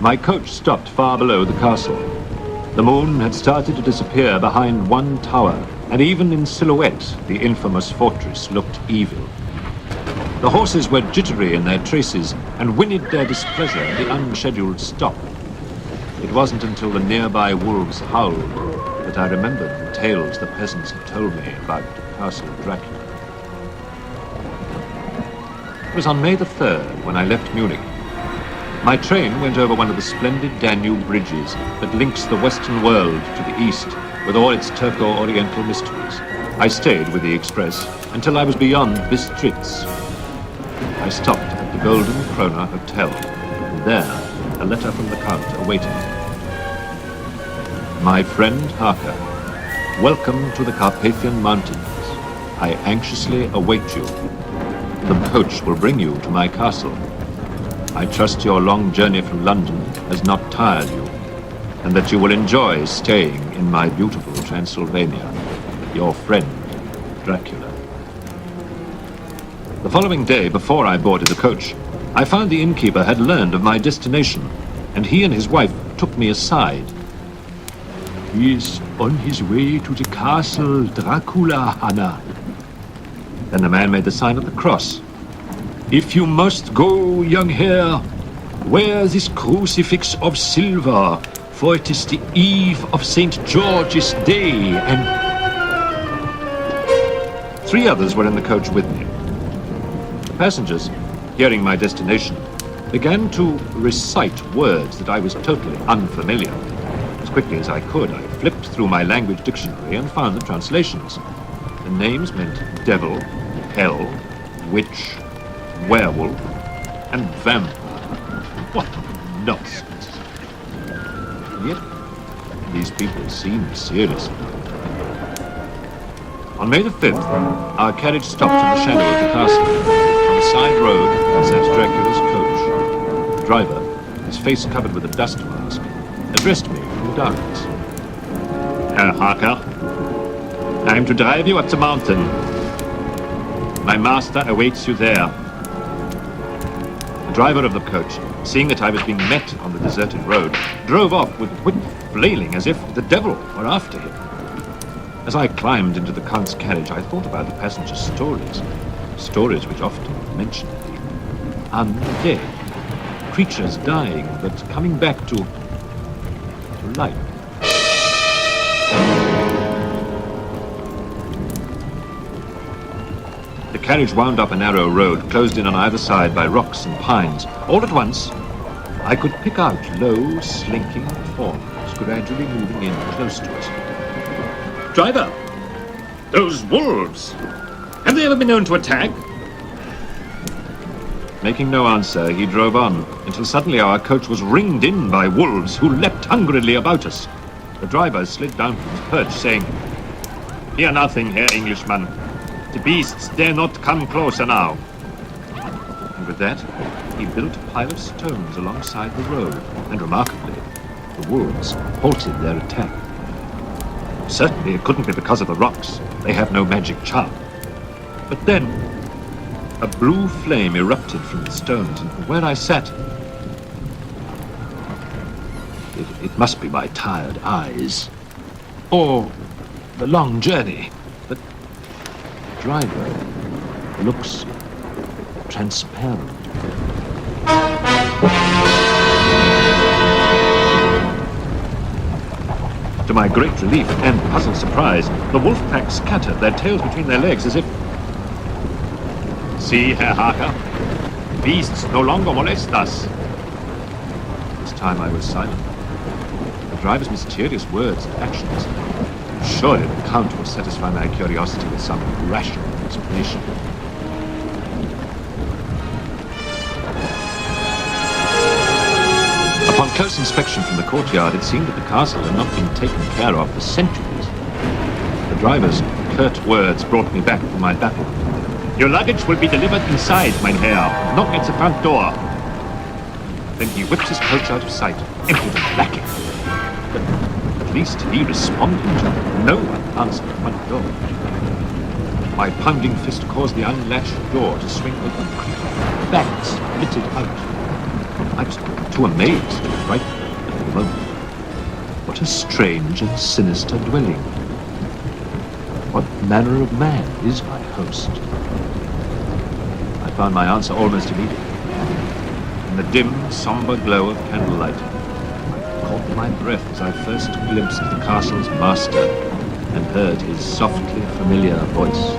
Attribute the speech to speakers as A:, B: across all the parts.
A: My coach stopped far below the castle. The moon had started to disappear behind one tower, and even in silhouette, the infamous fortress looked evil. The horses were jittery in their traces and whinnied their displeasure at the unscheduled stop. It wasn't until the nearby wolves howled that I remembered the tales the peasants had told me about Castle Dracula. It was on May the 3rd when I left Munich. My train went over one of the splendid Danube bridges that links the Western world to the east with all its Turco-Oriental mysteries. I stayed with the express until I was beyond Bistritz. I stopped at the Golden Krona Hotel, and there a letter from the Count awaited me. My friend Harker, welcome to the Carpathian Mountains. I anxiously await you. The coach will bring you to my castle. I trust your long journey from London has not tired you, and that you will enjoy staying in my beautiful Transylvania. Your friend, Dracula. The following day, before I boarded the coach, I found the innkeeper had learned of my destination, and he and his wife took me aside. He is on his way to the castle Dracula, Hannah. Then the man made the sign of the cross. If you must go, young hare, wear this crucifix of silver, for it is the eve of St. George's Day, and... 3 others were in the coach with me. The passengers, hearing my destination, began to recite words that I was totally unfamiliar. As quickly as I could, I flipped through my language dictionary and found the translations. The names meant devil, hell, witch, werewolf, and vampire. What nonsense. Yet, these people seemed serious enough. On May the 5th, our carriage stopped in the shadow of the castle. On the side road sat Dracula's coach. The driver, his face covered with a dust mask, addressed me from the darkness. Herr Harker, I am to drive you up the mountain. My master awaits you there. The driver of the coach, seeing that I was being met on the deserted road, drove off with whip flailing as if the devil were after him. As I climbed into the Count's carriage, I thought about the passengers' stories which often mention the undead, creatures dying but coming back to life. The carriage wound up a narrow road, closed in on either side by rocks and pines. All at once, I could pick out low, slinking forms gradually moving in close to us. Driver! Those wolves! Have they ever been known to attack? Making no answer, he drove on, until suddenly our coach was ringed in by wolves who leapt hungrily about us. The driver slid down from his perch, saying, "Fear nothing, Herr Englishman. The beasts dare not come closer now." And with that, he built a pile of stones alongside the road, and remarkably, the wolves halted their attack. Certainly it couldn't be because of the rocks. They have no magic charm. But then, a blue flame erupted from the stones, and from where I sat, it must be my tired eyes, or the long journey, but the driver looks transparent. To my great relief and puzzled surprise, the wolf pack scattered, their tails between their legs, as if... "See, Herr Harker, beasts no longer molest us." This time I was silent. The driver's mysterious words and actions. Surely the Count will satisfy my curiosity with some rational explanation. Upon close inspection from the courtyard, it seemed that the castle had not been taken care of for centuries. The driver's curt words brought me back from my battle. "Your luggage will be delivered inside, mein Herr, not at the front door." Then he whipped his coach out of sight, emptied and blacking. But at least he responded to no one answered the front door. My pounding fist caused the unlatched door to swing open. Bats flitted out. I was too amazed and frightened at the moment. What a strange and sinister dwelling. What manner of man is my host? I found my answer almost immediately. In the dim, somber glow of candlelight, I caught my breath as I first glimpsed the castle's master and heard his softly familiar voice.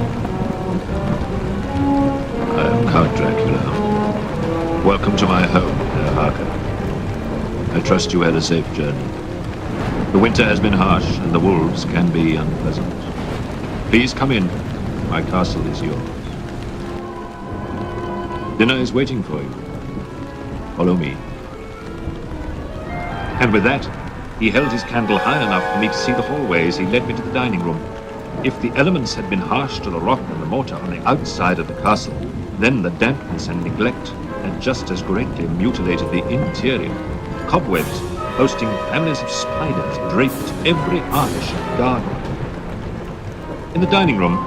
A: I am Count Dracula. Welcome to my home, Herr Harker. I trust you had a safe journey. The winter has been harsh, and the wolves can be unpleasant. Please come in. My castle is yours. Dinner is waiting for you. Follow me. And with that, he held his candle high enough for me to see the hallway as he led me to the dining room. If the elements had been harsh to the rock and the mortar on the outside of the castle, then the dampness and neglect had just as greatly mutilated the interior. Cobwebs, boasting families of spiders, draped every arch and garden. In the dining room,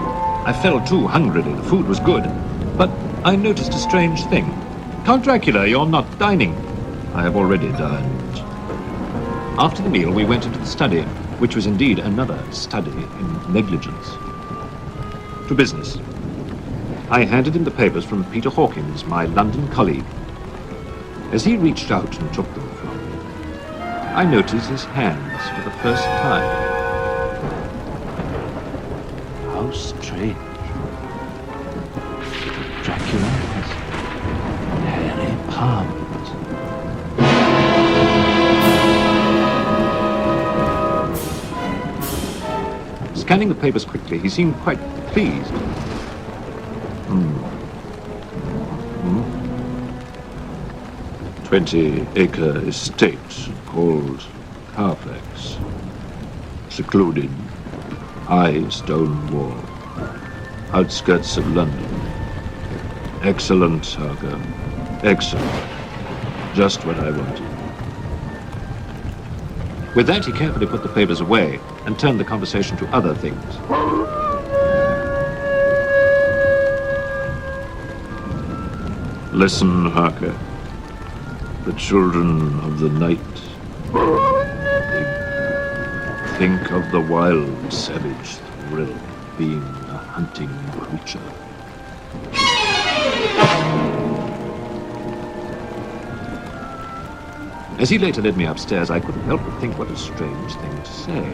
A: I fell to hungrily. The food was good, but I noticed a strange thing. Count Dracula, you're not dining. I have already dined. After the meal, we went into the study, which was indeed another study in negligence. To business. I handed him the papers from Peter Hawkins, my London colleague. As he reached out and took them from me, I noticed his hands for the first time. How strange. Dracula has hairy palms. Scanning the papers quickly, he seemed quite pleased. 20-acre estate called Carfax. Secluded, high stone wall, outskirts of London. Excellent, Harker. Excellent. Just what I wanted. With that, he carefully put the papers away and turned the conversation to other things. Listen, Harker. The children of the night. Think of the wild, savage thrill of being a hunting creature. As he later led me upstairs, I couldn't help but think what a strange thing to say.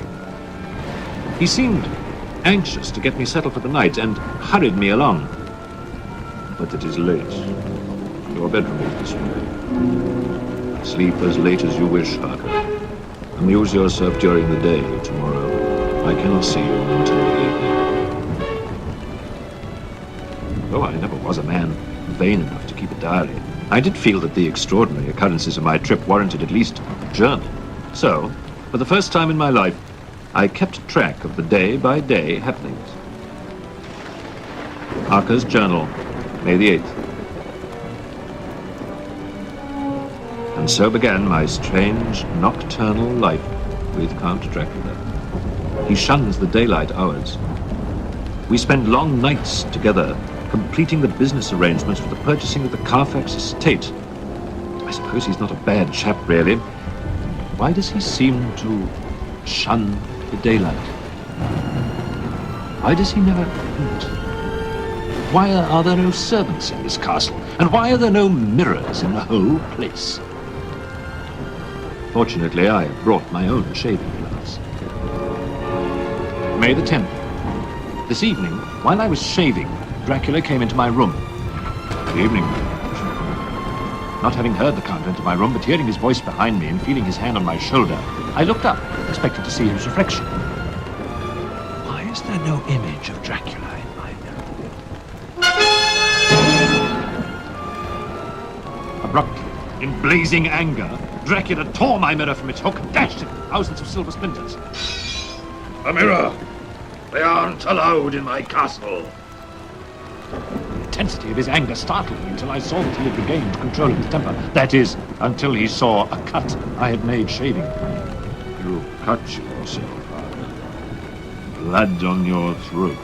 A: He seemed anxious to get me settled for the night and hurried me along. But it is late. Your bedroom is this way. Sleep as late as you wish, Harker. Amuse yourself during the day tomorrow. I cannot see you until the evening. Though I never was a man vain enough to keep a diary, I did feel that the extraordinary occurrences of my trip warranted at least a journal. So, for the first time in my life, I kept track of the day-by-day happenings. Harker's Journal, May the 8th. And so began my strange, nocturnal life with Count Dracula. He shuns the daylight hours. We spend long nights together, completing the business arrangements for the purchasing of the Carfax estate. I suppose he's not a bad chap, really. Why does he seem to shun the daylight? Why does he never eat? Why are there no servants in this castle? And why are there no mirrors in the whole place? Fortunately, I brought my own shaving glass. May the 10th. This evening, while I was shaving, Dracula came into my room. Good evening. Not having heard the Count enter my room, but hearing his voice behind me and feeling his hand on my shoulder, I looked up, expecting to see his reflection. Why is there no image of Dracula in my mirror? Abruptly, in blazing anger, Dracula tore my mirror from its hook and dashed it with thousands of silver splinters. A mirror! They aren't allowed in my castle! The intensity of his anger startled me until I saw that he had regained control of his temper. That is, until he saw a cut I had made shaving. You cut yourself, Father. Blood on your throat.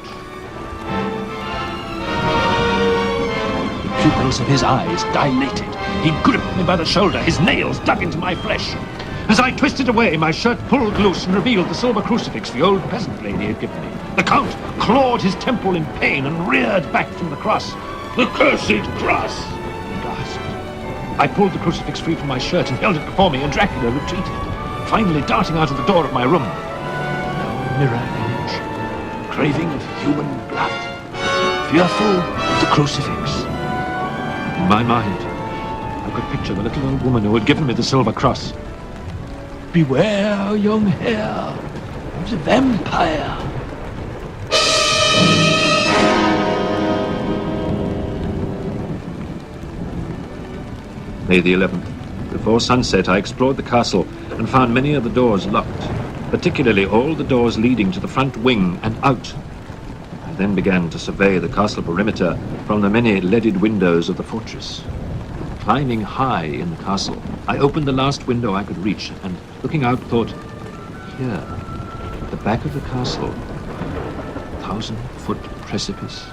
A: pupils of his eyes dilated. He gripped me by the shoulder, his nails dug into my flesh. As I twisted away, my shirt pulled loose and revealed the silver crucifix the old peasant lady had given me. The Count clawed his temple in pain and reared back from the cross. "The cursed cross!" he gasped. I pulled the crucifix free from my shirt and held it before me, and Dracula retreated, finally darting out of the door of my room. No mirror image, craving of human blood, fearful of the crucifix. In my mind, I could picture the little old woman who had given me the silver cross. "Beware, young hare, of the vampire." May the 11th. Before sunset, I explored the castle and found many of the doors locked, particularly all the doors leading to the front wing and out. I then began to survey the castle perimeter from the many leaded windows of the fortress. Climbing high in the castle, I opened the last window I could reach and, looking out, thought, here, at the back of the castle, 1,000-foot precipice.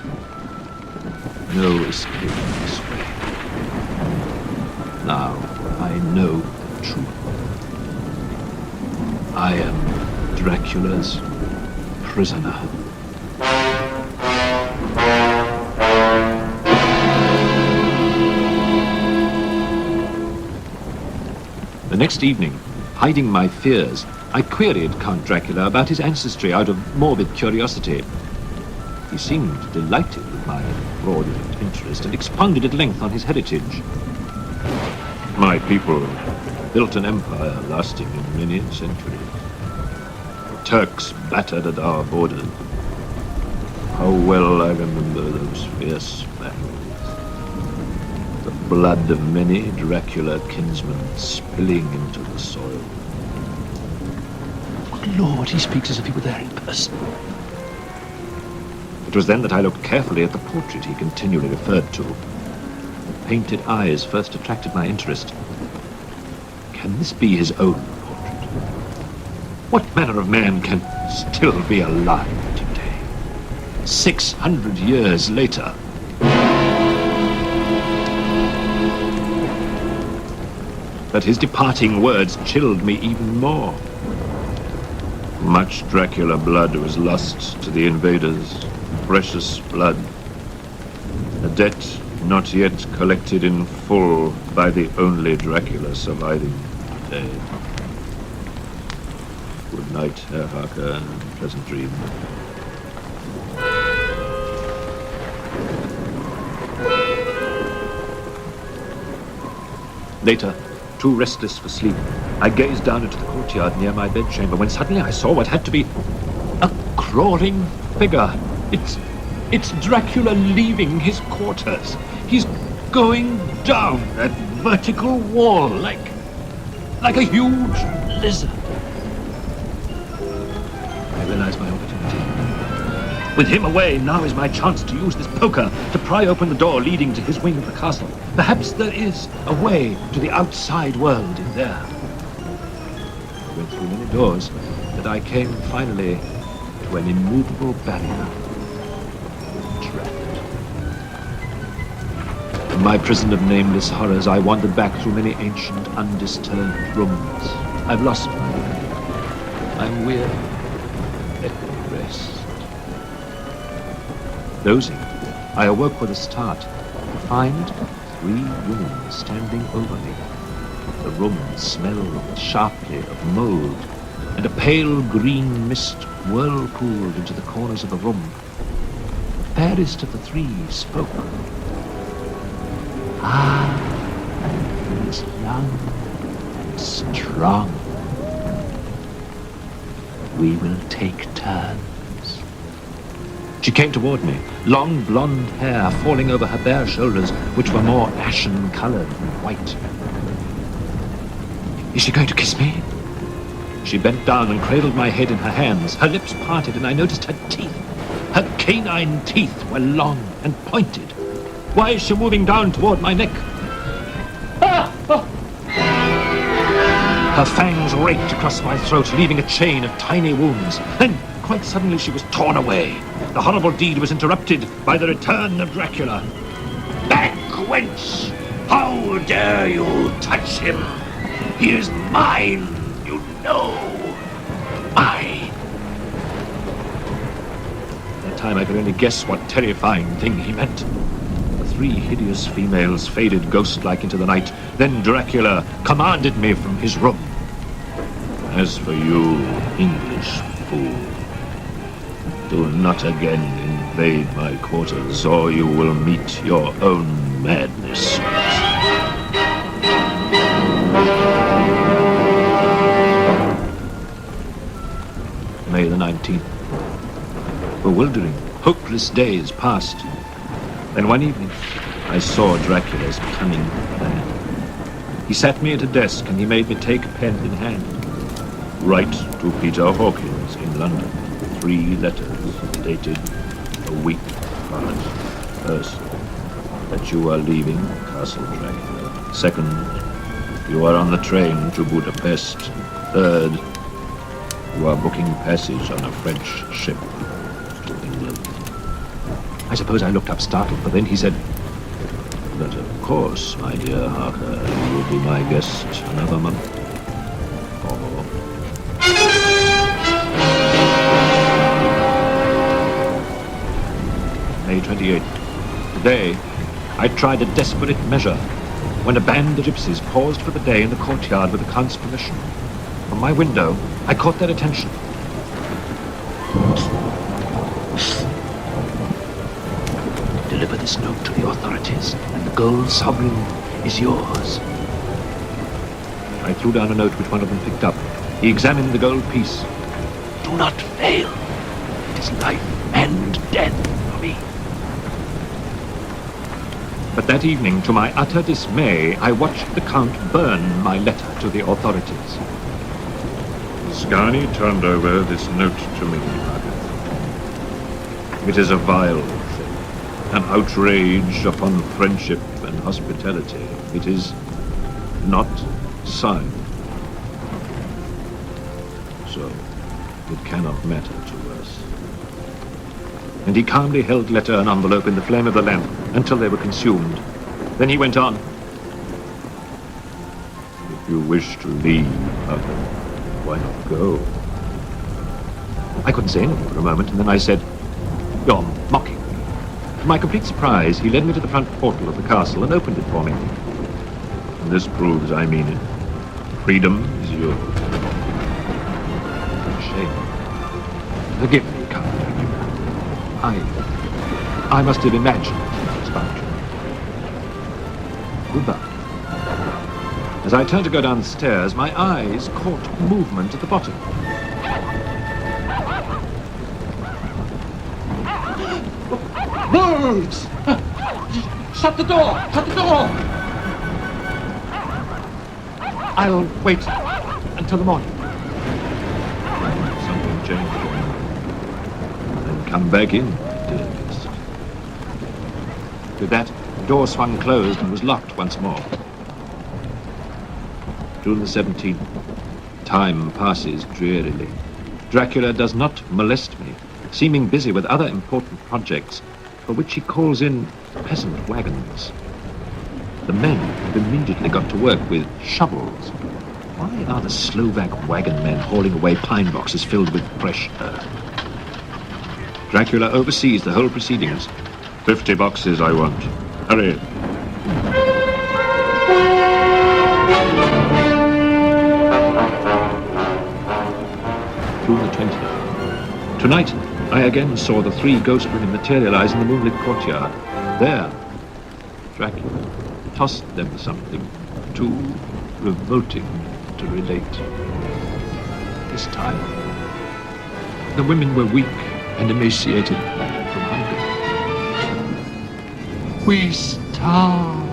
A: No escape this way. Now I know the truth. I am Dracula's prisoner. The next evening, hiding my fears, I queried Count Dracula about his ancestry out of morbid curiosity. He seemed delighted with my fraudulent interest and expounded at length on his heritage. My people built an empire lasting in many centuries. Turks battered at our borders. How well I remember those fierce battles. The blood of many Dracula kinsmen spilling into the soil. Good Lord, he speaks as if he were there in person. It was then that I looked carefully at the portrait he continually referred to. The painted eyes first attracted my interest. Can this be his own portrait? What manner of man can still be alive today, 600 years later? But his departing words chilled me even more. Much Dracula blood was lost to the invaders, precious blood. A debt not yet collected in full by the only Dracula surviving today. Good night, Herr Harker, and pleasant dreams. Later, too restless for sleep, I gazed down into the courtyard near my bedchamber when suddenly I saw what had to be a crawling figure. It's Dracula leaving his quarters. He's going down that vertical wall like a huge lizard. I realized my opportunity. With him away, now is my chance to use this poker to pry open the door leading to his wing of the castle. Perhaps there is a way to the outside world in there. I went through many doors, but I came finally to an immovable barrier. From my prison of nameless horrors, I wandered back through many ancient, undisturbed rooms. I've lost my way. I'm weary. Let me rest. Dozing, I awoke with a start to find 3 women standing over me. The room smelled sharply of mold, and a pale green mist whirlpooled into the corners of the room. The fairest of the 3 spoke. He's young and strong. We will take turns. She came toward me, long blonde hair falling over her bare shoulders, which were more ashen-colored than white. Is she going to kiss me? She bent down and cradled my head in her hands. Her lips parted, and I noticed her teeth. Her canine teeth were long and pointed. Why is she moving down toward my neck? Ah! Oh. Her fangs raked across my throat, leaving a chain of tiny wounds. Then, quite suddenly, she was torn away. The horrible deed was interrupted by the return of Dracula. Back wench! How dare you touch him? He is mine, you know. Mine. At that time I could only guess what terrifying thing he meant. The three hideous females faded ghost-like into the night. Then Dracula commanded me from his room. As for you, English fool, do not again invade my quarters, or you will meet your own madness. May the 19th. Bewildering, hopeless days passed. Then one evening, I saw Dracula's cunning plan. He sat me at a desk and he made me take pen in hand. Write to Peter Hawkins in London. 3 letters dated a week apart. First, that you are leaving Castle Dracula. Second, you are on the train to Budapest. Third, you are booking passage on a French ship to England. I suppose I looked up startled, but then he said, "But of course, my dear Harker, you will be my guest another month or more." May 28th. Today, I tried a desperate measure when a band of gypsies paused for the day in the courtyard with the Count's permission. From my window, I caught their attention. Deliver this note to the authorities, and the gold sovereign is yours. I threw down a note which one of them picked up. He examined the gold piece. Do not fail. It is life and death for me. But that evening, to my utter dismay, I watched the Count burn my letter to the authorities. Scarni turned over this note to me, Margaret. It is a vile thing, an outrage upon friendship and hospitality. It is not signed, so it cannot matter to us. And he calmly held letter and envelope in the flame of the lamp until they were consumed. Then he went on. If you wish to leave, Margaret, why not go? I couldn't say anything for a moment, and then I said, "You're mocking me." To my complete surprise, he led me to the front portal of the castle and opened it for me. And this proves I mean it. Freedom is yours. Shame. Forgive me, Count Dracula. I must have imagined this boundary. Goodbye. As I turned to go down the stairs, my eyes caught movement at the bottom. Wolves! Shut the door! Shut the door! I'll wait until the morning. Something changed. Then come back in, dear guest. With that, the door swung closed and was locked once more. June the 17th. Time passes drearily. Dracula does not molest me, seeming busy with other important projects, for which he calls in peasant wagons. The men have immediately got to work with shovels. Why are the Slovak wagon men hauling away pine boxes filled with fresh earth? Dracula oversees the whole proceedings. 50 boxes I want. Hurry. June the 20th. Tonight, I again saw the 3 ghost women materialize in the moonlit courtyard. There, Dracula tossed them something too revolting to relate. This time, the women were weak and emaciated from hunger. We starved.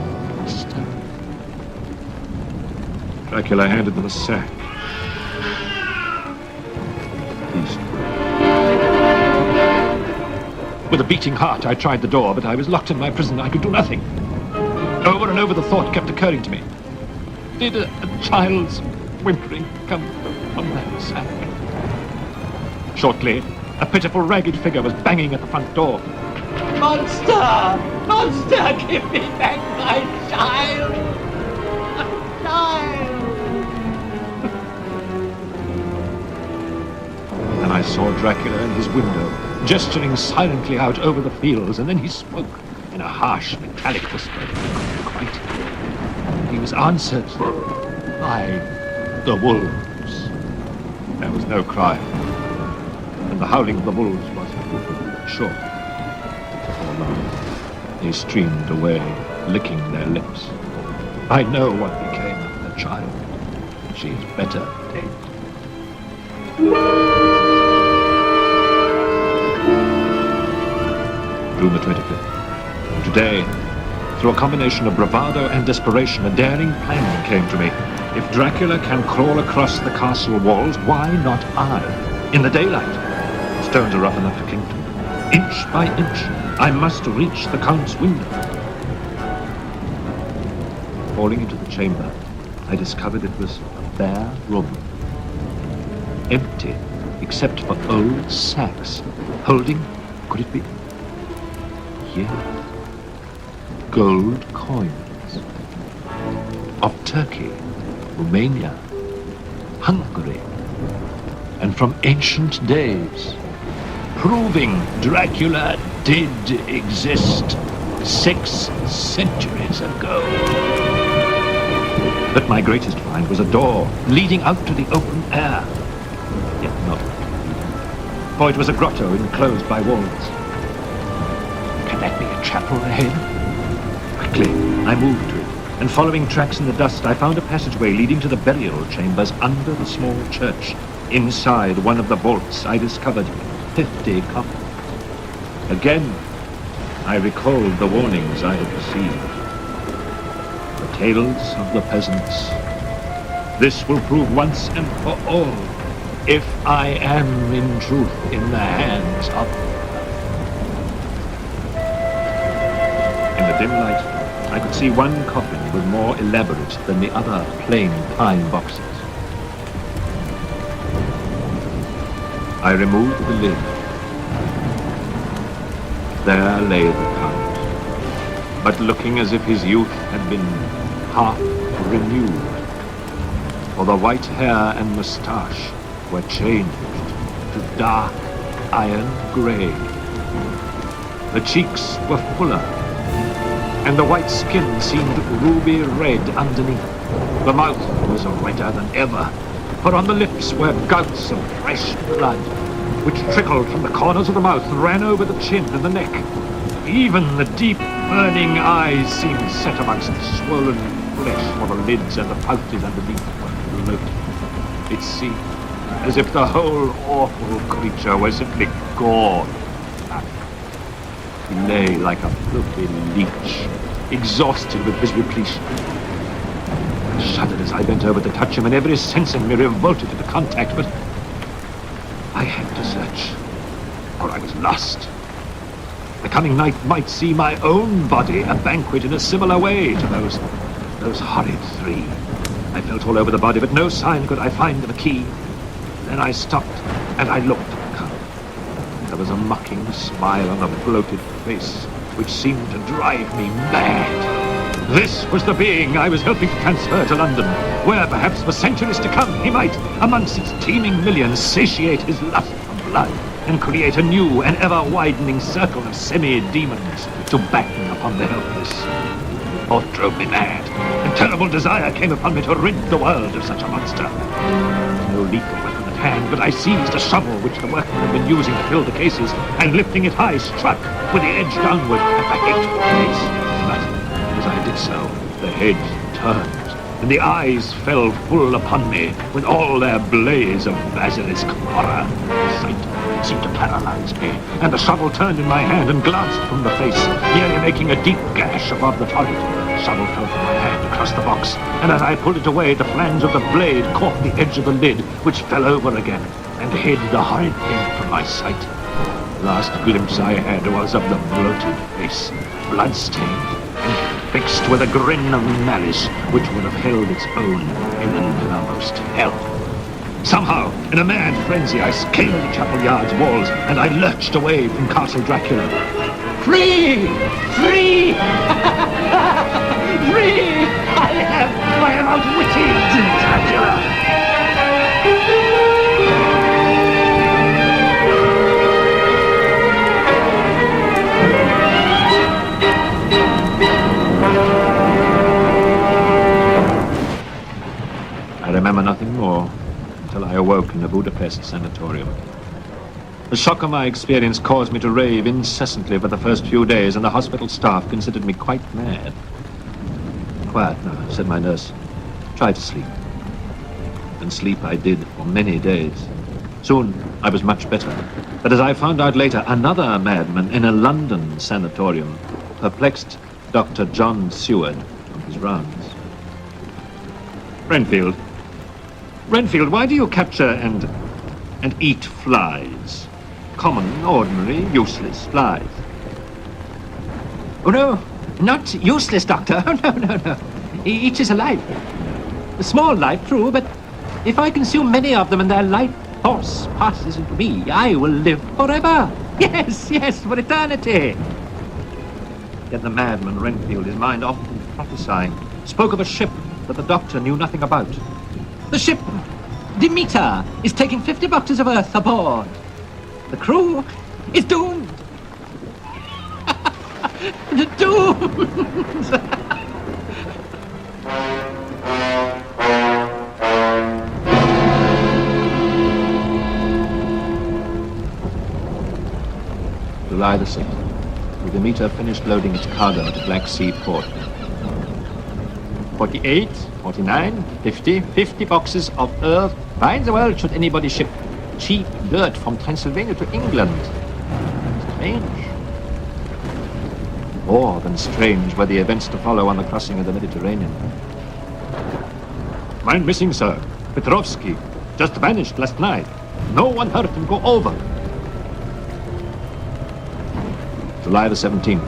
A: Dracula handed them a sack. With a beating heart, I tried the door, but I was locked in my prison. I could do nothing. Over and over the thought kept occurring to me. Did a child's whimpering come from that sack? Shortly, a pitiful, ragged figure was banging at the front door. Monster! Monster, give me back my child! My child! And I saw Dracula in his window, gesturing silently out over the fields, and then he spoke in a harsh, metallic whisper. Quite. He was answered by the wolves. There was no cry, and the howling of the wolves was short. Before long, they streamed away, licking their lips. I know what became of the child. She is better dead. June the 25th. Today, through a combination of bravado and desperation, a daring plan came to me. If Dracula can crawl across the castle walls, why not I? In the daylight. Stones are rough enough to cling to. Inch by inch, I must reach the Count's window. Falling into the chamber, I discovered it was a bare room. Empty, except for old sacks, holding, could it be? Yes. Gold coins. Of Turkey, Romania, Hungary, and from ancient days, proving Dracula did exist 6 centuries ago. But my greatest find was a door leading out to the open air. Yet not, for it was a grotto enclosed by walls. Can that be a chapel ahead? Quickly, I moved to it, and following tracks in the dust, I found a passageway leading to the burial chambers under the small church. Inside one of the vaults, I discovered 50 coffins. Again, I recalled the warnings I had received. The tales of the peasants. This will prove once and for all if I am in truth in the hands of... In the dim light, I could see one coffin was more elaborate than the other plain pine boxes. I removed the lid. There lay the Count, but looking as if his youth had been half renewed, for the white hair and moustache were changed to dark iron grey. The cheeks were fuller, and the white skin seemed ruby red underneath. The mouth was redder than ever, for on the lips were gouts of fresh blood, which trickled from the corners of the mouth and ran over the chin and the neck. Even the deep, burning eyes seemed set amongst the swollen flesh, while the lids and the pouches underneath were bloated. It seemed as if the whole awful creature were simply gone. He lay like a filthy leech, exhausted with his repletion. I shuddered as I bent over to touch him, and every sense in me revolted at the contact, but I had to search, or I was lost. The coming night might see my own body a banquet in a similar way to those horrid 3. I felt all over the body, but no sign could I find of a key. Then I stopped, and I looked at the Count. There was a mocking smile on the bloated face, which seemed to drive me mad. This was the being I was helping to transfer to London, where perhaps for centuries to come he might, amongst its teeming millions, satiate his lust for blood and create a new and ever-widening circle of semi-demons to batten upon the helpless. Thought drove me mad, and terrible desire came upon me to rid the world of such a monster. No lethal weapon at hand, but I seized a shovel which the workmen had been using to fill the cases, and lifting it high, struck with the edge downward at the hateful face. But as I did so, the head turned, and the eyes fell full upon me with all their blaze of basilisk horror. The sight seemed to paralyze me, and the shovel turned in my hand and glanced from the face, nearly making a deep gash above the forehead. The shovel fell from my hand across the box, and as I pulled it away, the flange of the blade caught the edge of the lid, which fell over again, and hid the horrid thing from my sight. The last glimpse I had was of the bloated face, blood-stained, and fixed with a grin of malice, which would have held its own in the nethermost hell. Somehow, in a mad frenzy, I scaled the chapel yard's walls, and I lurched away from Castle Dracula.
B: Free! Free! Free! I am outwitted, Dracula!
A: I remember nothing more until I awoke in the Budapest sanatorium. The shock of my experience caused me to rave incessantly for the first few days, and the hospital staff considered me quite mad. Quiet now, said my nurse. Try to sleep. And sleep I did for many days. Soon I was much better. But as I found out later, another madman in a London sanatorium perplexed Dr. John Seward on his rounds. Renfield, why do you capture and eat flies? Common, ordinary, useless flies.
B: Oh, no, not useless, Doctor. Oh, no. Each is a life. A small life, true, but if I consume many of them and their life force passes into me, I will live forever. Yes, for eternity.
A: Yet the madman Renfield, his mind often prophesying, spoke of a ship that the doctor knew nothing about.
B: The ship, Demeter, is taking 50 boxes of earth aboard. The crew is doomed. The doomed.
A: July the 6th. The Demeter finished loading its cargo at a Black Sea port. 48, 49, 50 boxes of earth. Why in the world should anybody ship cheap dirt from Transylvania to England? Strange. More than strange were the events to follow on the crossing of the Mediterranean. Mine missing, sir. Petrovsky. Just vanished last night. No one heard him go over. July the 17th.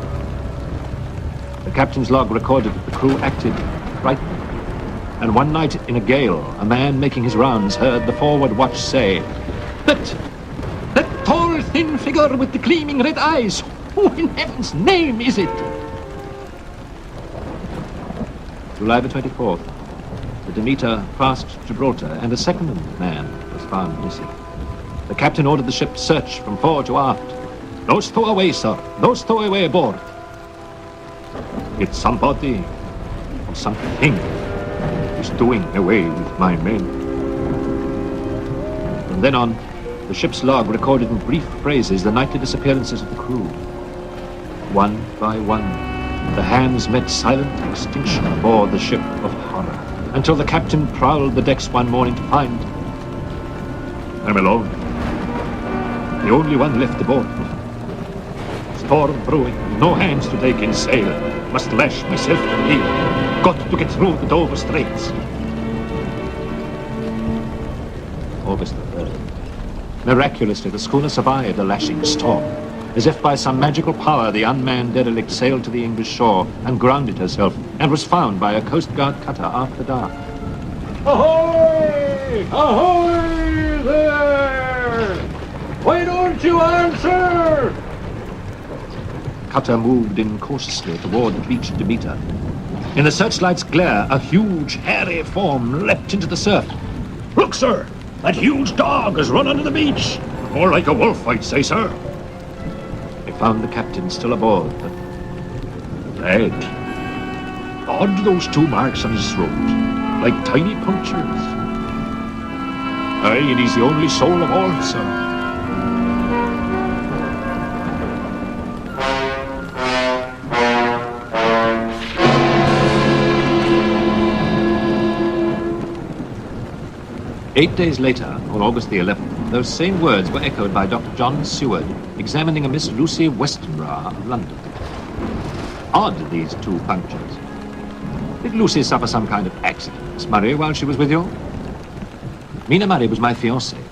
A: The captain's log recorded that the crew acted frightened. And one night in a gale, a man making his rounds heard the forward watch say, That tall, thin figure with the gleaming red eyes, who in heaven's name is it? July the 24th. The Demeter passed Gibraltar, and a second man was found missing. The captain ordered the ship searched from fore to aft. No stowaway, sir. No stowaway aboard. It's somebody or something is doing away with my men. From then on, the ship's log recorded in brief phrases the nightly disappearances of the crew. One by one, the hands met silent extinction aboard the ship of horror, until the captain prowled the decks one morning to find I'm alone. The only one left aboard. Storm brewing, no hands to take in sail. Must lash myself to heel. Got to get through the Dover Straits. August the 3rd. Miraculously, the schooner survived the lashing storm. As if by some magical power, the unmanned derelict sailed to the English shore and grounded herself, and was found by a Coast Guard cutter after dark. Ahoy! Ahoy there! Why don't you answer? Cutter moved incautiously toward the beach Demeter. In the searchlight's glare, a huge, hairy form leapt into the surf. Look, sir! That huge dog has run under the beach! More like a wolf, I'd say, sir. They found the captain still aboard, but dead. Odd, those 2 marks on his throat, like tiny punctures. Aye, and he's the only soul of all, sir. Eight days later, on August the 11th, those same words were echoed by Dr. John Seward, examining a Miss Lucy Westenra of London. Odd, these 2 punctures. Did Lucy suffer some kind of accident, Miss Murray, while she was with you? Mina Murray was my fiancée.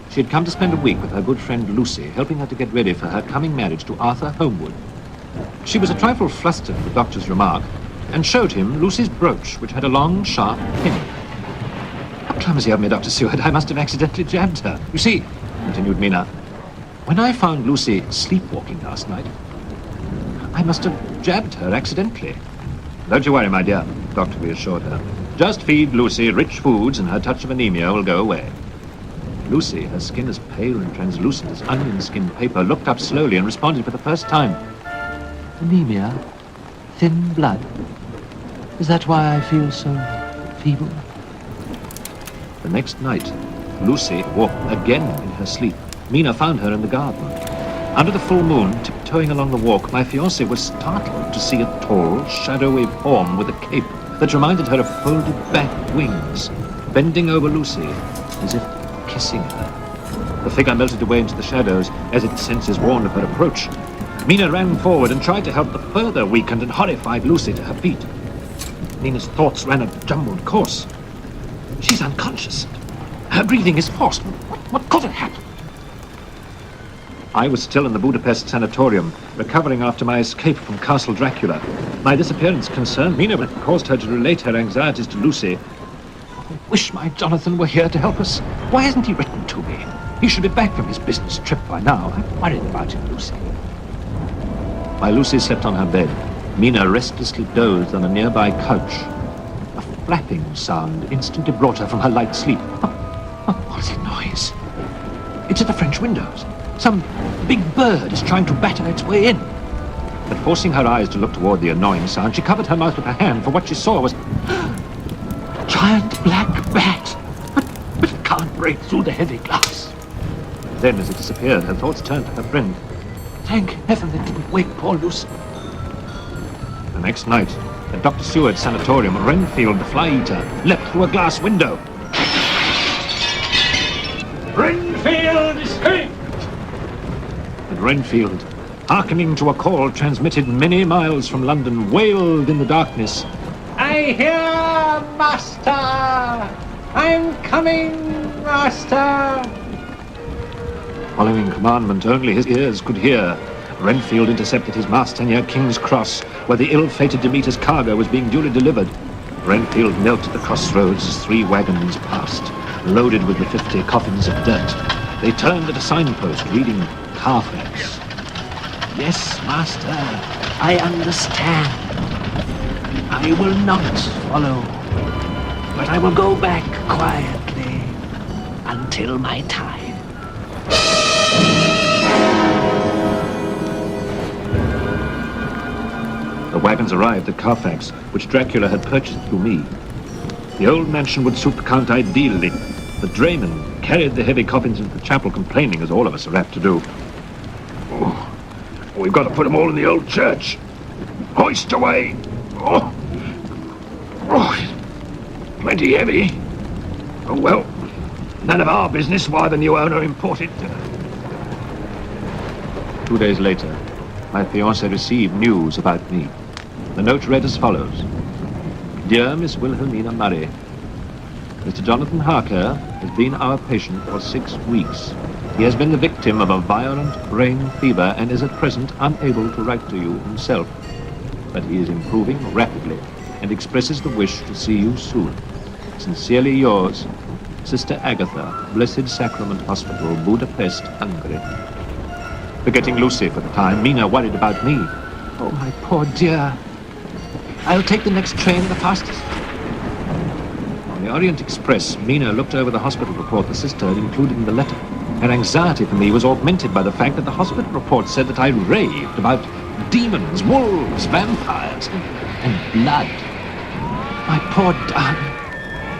A: She had come to spend a week with her good friend Lucy, helping her to get ready for her coming marriage to Arthur Homewood. She was a trifle flustered at the doctor's remark, and showed him Lucy's brooch, which had a long, sharp pin. Clumsy of me, Dr. Seward. I must have accidentally jabbed her. You see, continued Mina, when I found Lucy sleepwalking last night,
B: I must have jabbed her accidentally.
A: Don't you worry, my dear, the doctor reassured her. Just feed Lucy rich foods and her touch of anemia will go away. Lucy, her skin as pale and translucent as onion skin paper, looked up slowly and responded for the first time.
B: Anemia? Thin blood? Is that why I feel so feeble?
A: The next night, Lucy woke again in her sleep. Mina found her in the garden. Under the full moon, tiptoeing along the walk, my fiancée was startled to see a tall, shadowy form with a cape that reminded her of folded back wings, bending over Lucy as if kissing her. The figure melted away into the shadows as its senses warned of her approach. Mina ran forward and tried to help the further weakened and horrified Lucy to her feet. Mina's thoughts ran a jumbled course. She's unconscious. Her breathing is forced. What could have happened? I was still in the Budapest sanatorium, recovering after my escape from Castle Dracula. My disappearance concerned Mina, but caused her to relate her anxieties to Lucy. I wish my Jonathan were here to help us. Why hasn't he written to me? He should be back from his business trip by now. I'm worried about him, Lucy. While Lucy slept on her bed, Mina restlessly dozed on a nearby couch. A flapping sound instantly brought her from her light sleep. What is that noise? It's at the French windows. Some big bird is trying to batter its way in. But forcing her eyes to look toward the annoying sound, she covered her mouth with her hand, for what she saw was a giant black bat. But it can't break through the heavy glass. Then, as it disappeared, her thoughts turned to her friend. Thank heaven it didn't wake poor Lucy. The next night, at Dr. Seward's sanatorium, Renfield, the fly-eater, leapt through a glass window. Renfield escaped! But Renfield, hearkening to a call transmitted many miles from London, wailed in the darkness. I hear, Master! I'm coming, Master! Following commandment only his ears could hear, Renfield intercepted his master near King's Cross, where the ill-fated Demeter's cargo was being duly delivered. Renfield knelt at the crossroads as 3 wagons passed, loaded with the 50 coffins of dirt. They turned at a signpost reading Carfax. Yes, Master, I understand. I will not follow, but I will go back quietly until my time. The wagons arrived at Carfax, which Dracula had purchased through me. The old mansion would suit the Count ideally. The drayman carried the heavy coffins into the chapel, complaining, as all of us are apt to do. Oh, we've got to put them all in the old church. Hoist away. Oh, plenty heavy. Oh, well, none of our business why the new owner imported. 2 days later, my fiancée received news about me. The note read as follows. Dear Miss Wilhelmina Murray, Mr. Jonathan Harker has been our patient for 6 weeks. He has been the victim of a violent brain fever and is at present unable to write to you himself. But he is improving rapidly and expresses the wish to see you soon. Sincerely yours, Sister Agatha, Blessed Sacrament Hospital, Budapest, Hungary. Forgetting Lucy for the time, Mina worried about me. Oh, my poor dear. I'll take the next train the fastest. On the Orient Express, Mina looked over the hospital report the sister had included in the letter. Her anxiety for me was augmented by the fact that the hospital report said that I raved about demons, wolves, vampires, and blood. My poor darling.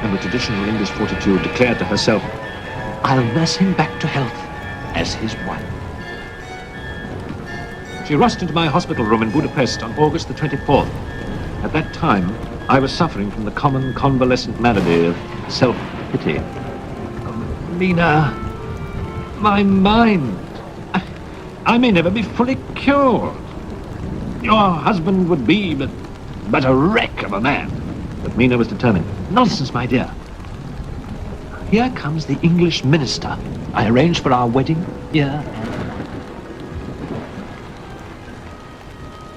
A: And with traditional English fortitude declared to herself, I'll nurse him back to health as his wife. She rushed into my hospital room in Budapest on August the 24th. At that time, I was suffering from the common convalescent malady of self-pity. Mina, my mind. I may never be fully cured. Your husband would be but a wreck of a man. But Mina was determined. Nonsense, my dear. Here comes the English minister. I arranged for our wedding here.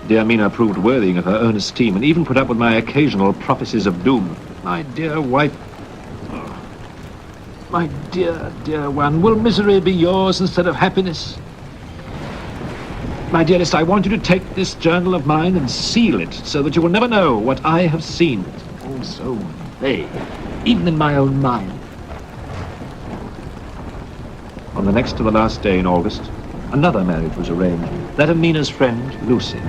A: Dear Mina proved worthy of her own esteem and even put up with my occasional prophecies of doom. My dear wife, oh, my dear, dear one, will misery be yours instead of happiness? My dearest, I want you to take this journal of mine and seal it so that you will never know what I have seen. It's all so vague, even in my own mind. On the next to the last day in August, another marriage was arranged, that of Mina's friend, Lucy.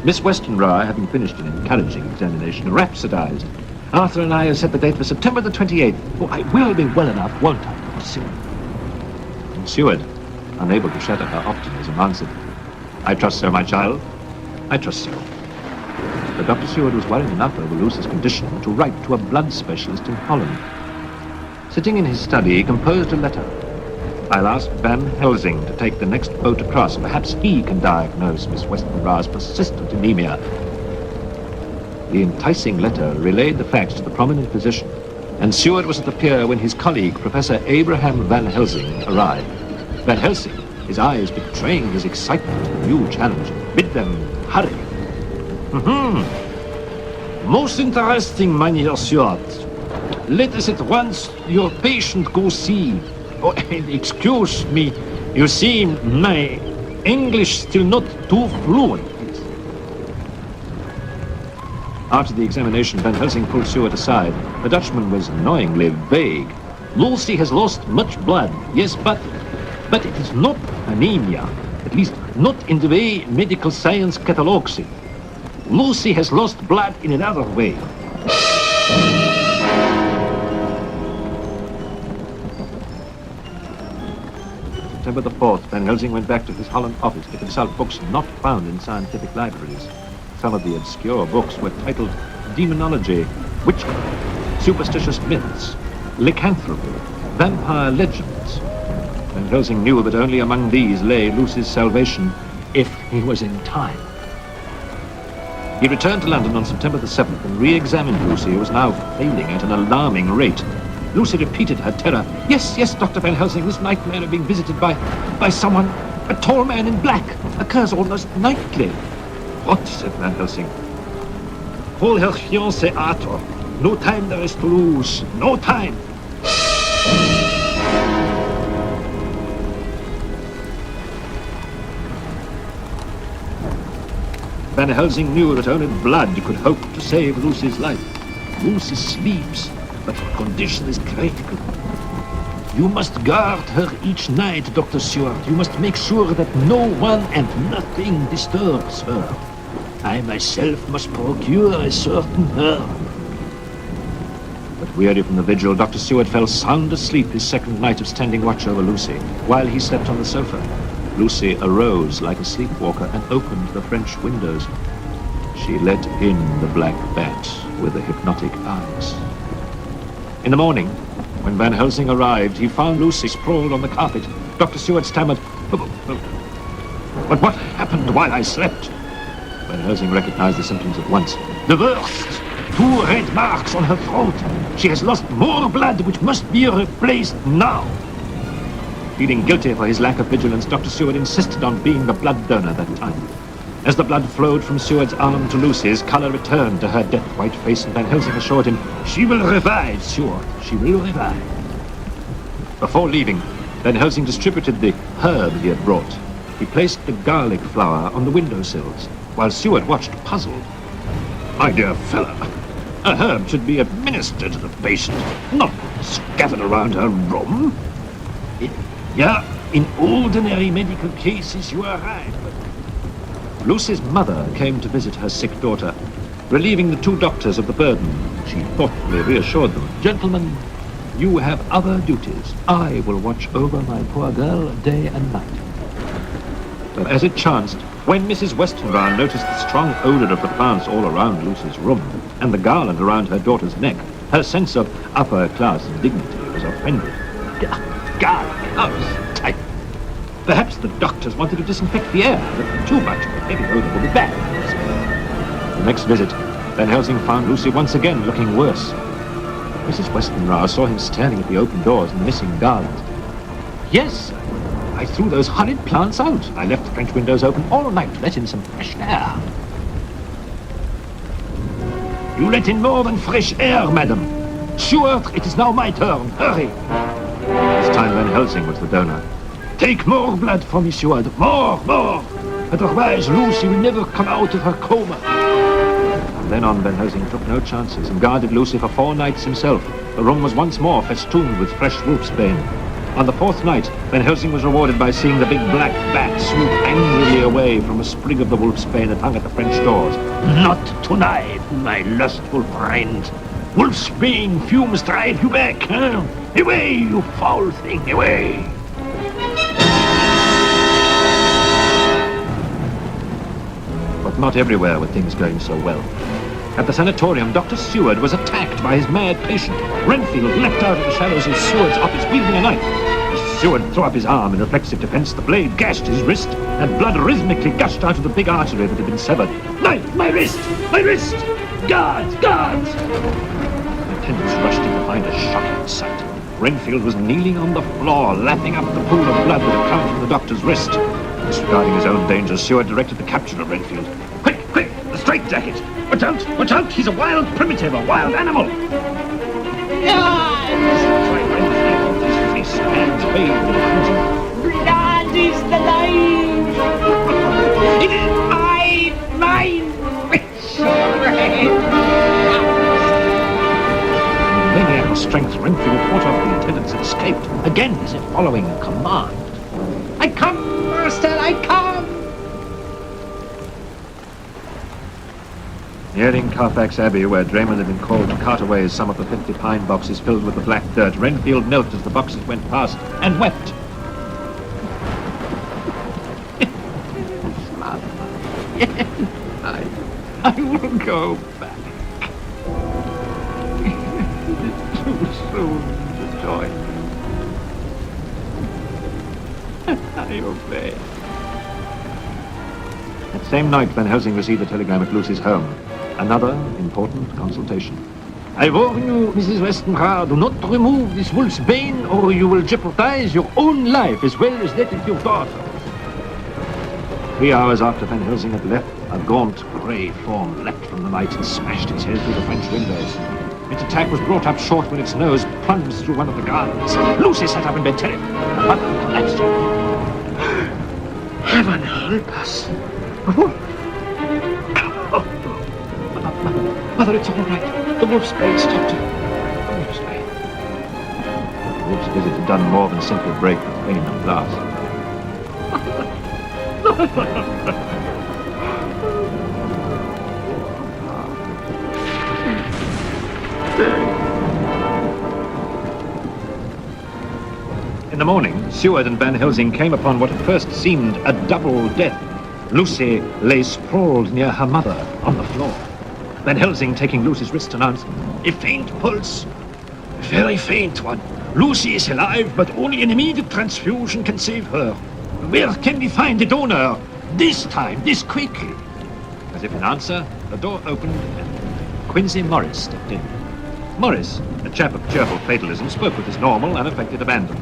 A: Miss Westenra, having finished an encouraging examination, rhapsodized. Arthur and I have set the date for September the 28th. Oh, I will be well enough, won't I, Seward? And Seward, unable to shatter her optimism, answered, I trust so, my child. I trust so. But Dr. Seward was worried enough over Lucy's condition to write to a blood specialist in Holland. Sitting in his study, he composed a letter. I'll ask Van Helsing to take the next boat across. Perhaps he can diagnose Miss Westenra's persistent anemia. The enticing letter relayed the facts to the prominent physician, and Seward was at the pier when his colleague, Professor Abraham Van Helsing, arrived. Van Helsing, his eyes betraying his excitement at the new challenge, bid them hurry. Most interesting, Mynheer Seward. Let us at once your patient go see. Oh, and excuse me, you see, my English still not too fluent. After the examination, Van Helsing pulled Seward aside. The Dutchman was annoyingly vague. Lucy has lost much blood, yes, but it is not anemia, at least not in the way medical science catalogues it. Lucy has lost blood in another way. September the 4th, Van Helsing went back to his Holland office to consult books not found in scientific libraries. Some of the obscure books were titled Demonology, Witchcraft, Superstitious Myths, Lycanthropy, Vampire Legends. Van Helsing knew that only among these lay Lucy's salvation, if he was in time. He returned to London on September the 7th and re-examined Lucy, who was now failing at an alarming rate. Lucy repeated her terror. Yes, Dr. Van Helsing, this nightmare of being visited by someone, a tall man in black, occurs almost nightly. What? Said Van Helsing. Call her fiancé Arthur. No time there is to lose. No time. Van Helsing knew that only blood could hope to save Lucy's life. Lucy sleeps, but her condition is critical. You must guard her each night, Dr. Seward. You must make sure that no one and nothing disturbs her. I myself must procure a certain herb. But weary from the vigil, Dr. Seward fell sound asleep his second night of standing watch over Lucy, while he slept on the sofa. Lucy arose like a sleepwalker and opened the French windows. She let in the black bat with the hypnotic eyes. In the morning, when Van Helsing arrived, he found Lucy sprawled on the carpet. Dr. Seward stammered, But what happened while I slept? Van Helsing recognized the symptoms at once. The worst! 2 red marks on her throat. She has lost more blood, which must be replaced now. Feeling guilty for his lack of vigilance, Dr. Seward insisted on being the blood donor that time. As the blood flowed from Seward's arm to Lucy's, color returned to her death-white face, and Van Helsing assured him, she will revive, Seward. She will revive. Before leaving, Van Helsing distributed the herb he had brought. He placed the garlic flower on the windowsills, while Seward watched puzzled. My dear fellow, a herb should be administered to the patient, not scattered around her room. In ordinary medical cases, you are right, but... Lucy's mother came to visit her sick daughter, relieving the 2 doctors of the burden. She thoughtfully reassured them, Gentlemen, you have other duties. I will watch over my poor girl day and night. But as it chanced, when Mrs. Westenra noticed the strong odor of the plants all around Lucy's room, and the garland around her daughter's neck, her sense of upper-class dignity was offended. Garlic house type. Perhaps the doctors wanted to disinfect the air, but too much of the heavy odor would be bad. The next visit, Van Helsing found Lucy once again looking worse. Mrs. Westenra saw him staring at the open doors and the missing garlands. Yes, I threw those horrid plants out. I left the French windows open all night to let in some fresh air. You let in more than fresh air, madam. Seward, it is now my turn. Hurry. This time Van Helsing was the donor. Take more blood from me, Seward. More. Otherwise, Lucy will never come out of her coma. From then on, Van Helsing took no chances and guarded Lucy for 4 nights himself. The room was once more festooned with fresh wolfsbane. On the 4th night, Van Helsing was rewarded by seeing the big black bat swoop angrily away from a sprig of the wolfsbane that hung at the French doors. Not tonight, my lustful friend. Wolfsbane fumes drive you back, huh? Away, you foul thing, away! But not everywhere were things going so well. At the sanatorium, Dr. Seward was attacked by his mad patient. Renfield leapt out of the shadows of Seward's office, wielding a knife. As Seward threw up his arm in reflexive defense, the blade gashed his wrist, and blood rhythmically gushed out of the big artery that had been severed. Knife! My wrist! My wrist! Guards! Guards! The attendants rushed in to find a shocking sight. Renfield was kneeling on the floor, lapping up the pool of blood that had come from the doctor's wrist. Disregarding his own danger, Seward directed the capture of Renfield. Quick! Quick! The straitjacket! Watch out! Watch out! He's a wild primitive, a wild animal!
C: Blood is the life! It is mine! Wish
A: Maniacal strength, Renfield fought off the attendants and escaped, again as if following a command.
B: I come, master, I come!
A: Nearing Carfax Abbey, where Draymond had been called to cart away some of the 50 pine boxes filled with the black dirt, Renfield knelt as the boxes went past and wept.
B: I will go back. Too soon to join. I obey.
A: That same night, Van Helsing received a telegram at Lucy's home. Another important consultation.
B: I warn you, Mrs. Westenra, do not remove this wolf's bane or you will jeopardize your own life as well as that of your daughter.
A: 3 hours after Van Helsing had left, a gaunt, grey form leapt from the night and smashed its head through the French windows. Its attack was brought up short when its nose plunged through one of the gardens. Lucy sat up in bed terrified. Her mother collapsed.
B: Heaven help us. Mother, it's all right. The wolf's bane stopped her. The wolf's bane.
A: The wolf's visit had done more than simply break the pane of glass. In the morning, Seward and Van Helsing came upon what at first seemed a double death. Lucy lay sprawled near her mother on the floor. Van Helsing, taking Lucy's wrist, announced, "A faint pulse. A very faint one. Lucy is alive, but only an immediate transfusion can save her. Where can we find a donor? This time, this quickly." As if in answer, the door opened and Quincy Morris stepped in. Morris, a chap of cheerful fatalism, spoke with his normal, unaffected abandon.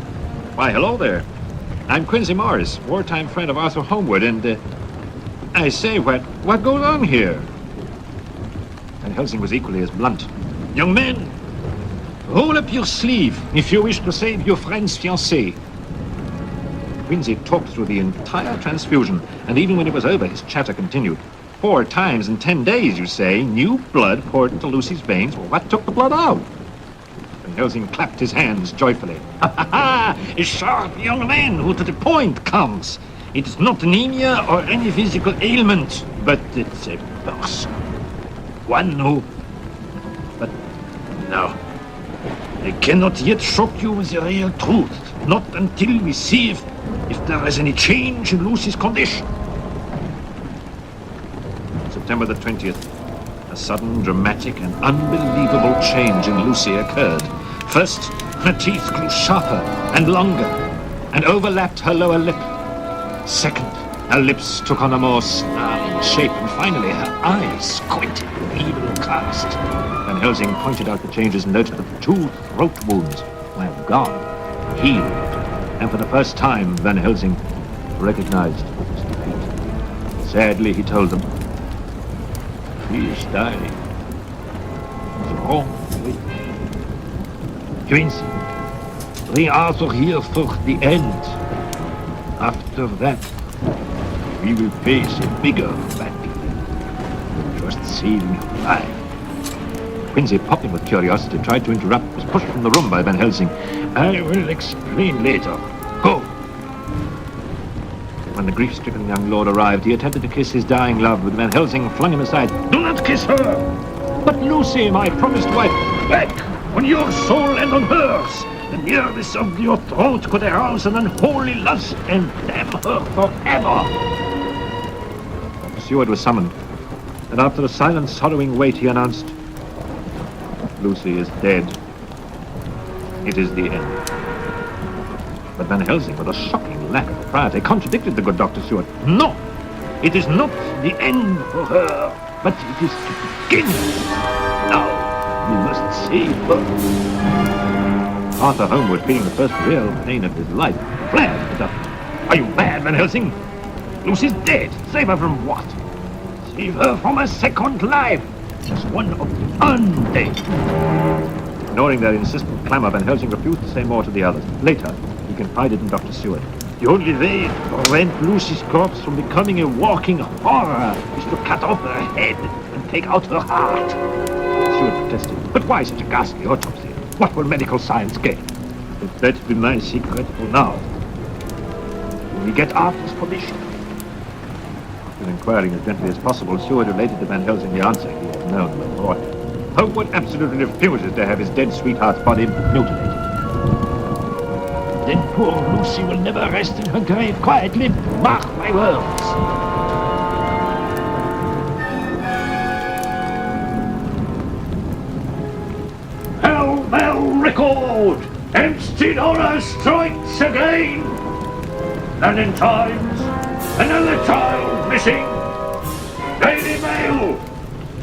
A: "Why, hello there. I'm Quincy Morris, wartime friend of Arthur Homewood, and, I say, what goes on here?" Van Helsing was equally as blunt. "Young man, roll up your sleeve if you wish to save your friend's fiancée." Quincy talked through the entire transfusion, and even when it was over, his chatter continued. 4 times in 10 days, you say? New blood poured into Lucy's veins? Well, what took the blood out? Van Helsing clapped his hands joyfully. "Ha ha ha! A sharp young man who to the point comes. It is not anemia or any physical ailment, but it's a person. One who... But no. I cannot yet shock you with the real truth. Not until we see if there is any change in Lucy's condition." September the 20th, a sudden, dramatic, and unbelievable change in Lucy occurred. First, her teeth grew sharper and longer, and overlapped her lower lip. Second, her lips took on a more snarling shape, and finally, her eyes squinted with evil cast. Van Helsing pointed out the changes and noted that the 2 throat wounds, while gone, healed. And for the first time, Van Helsing recognized his defeat. Sadly, he told them, "He is dying. What's wrong with Quincy, bring Arthur here for the end. After that, we will face a bigger battle than just saving your life.
B: Quincy, popping with curiosity, tried to interrupt, was pushed from the room by Van Helsing.
A: I will explain later. Go.
B: When the grief-stricken young lord arrived, he attempted to kiss his dying love, but Van Helsing flung him aside.
A: Do not kiss her!
B: But Lucy, my promised wife...
A: Back on your soul and on hers! The nearness of your throat could arouse an unholy lust and damn her forever!
B: The steward was summoned, and after a silent, sorrowing wait, he announced, Lucy is dead. It is the end. But Van Helsing, with a shocking lack of propriety, contradicted the good Dr. Stewart.
A: No! It is not the end for her, but it is to begin. Now, we must save her.
B: Arthur Holmwood, feeling the first real pain of his life, flared at the doctor.
A: Are you mad, Van Helsing? Lucy's dead. Save her from what? Save her from a second life. Just one of the undead.
B: Ignoring their insistent clamor, Van Helsing refused to say more to the others. Later, he confided in Dr. Stewart.
A: The only way to prevent Lucy's corpse from becoming a walking horror is to cut off her head and take out her heart.
B: Stewart protested.
A: But why such a ghastly autopsy? What will medical science gain? Let that be my secret for now. When we get Arthur's permission.
B: After inquiring as gently as possible, Stewart related to Van Helsing the answer he had known before.
A: Holmwood absolutely refuses to have his dead sweetheart's body mutilated. Then poor Lucy will never rest in her grave quietly. Mark my words. Pell-mell record! Hampstead horror strikes again! London Times, another child missing. Daily Mail,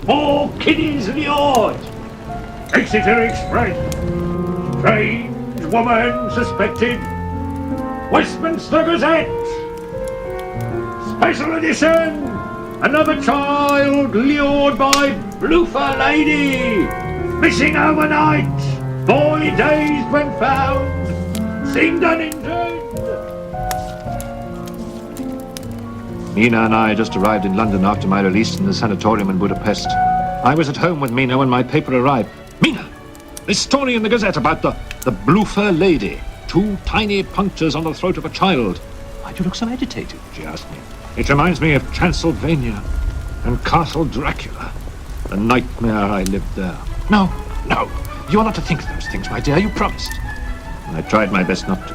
A: 4 kiddies lured. Exeter Express, strange woman suspected. Westminster Gazette, special edition, another child lured by bloofer lady. Missing overnight, boy dazed when found, seemed uninjured.
B: Mina and I just arrived in London after my release from the sanatorium in Budapest. I was at home with Mina when my paper arrived.
A: Mina, this story in the Gazette about the bloofer lady. 2 tiny punctures on the throat of a child.
B: Why do you look so agitated?
A: She asked me. It reminds me of Transylvania and Castle Dracula. The nightmare I lived there.
B: No, you are not to think those things, my dear. You promised.
A: I tried my best not to.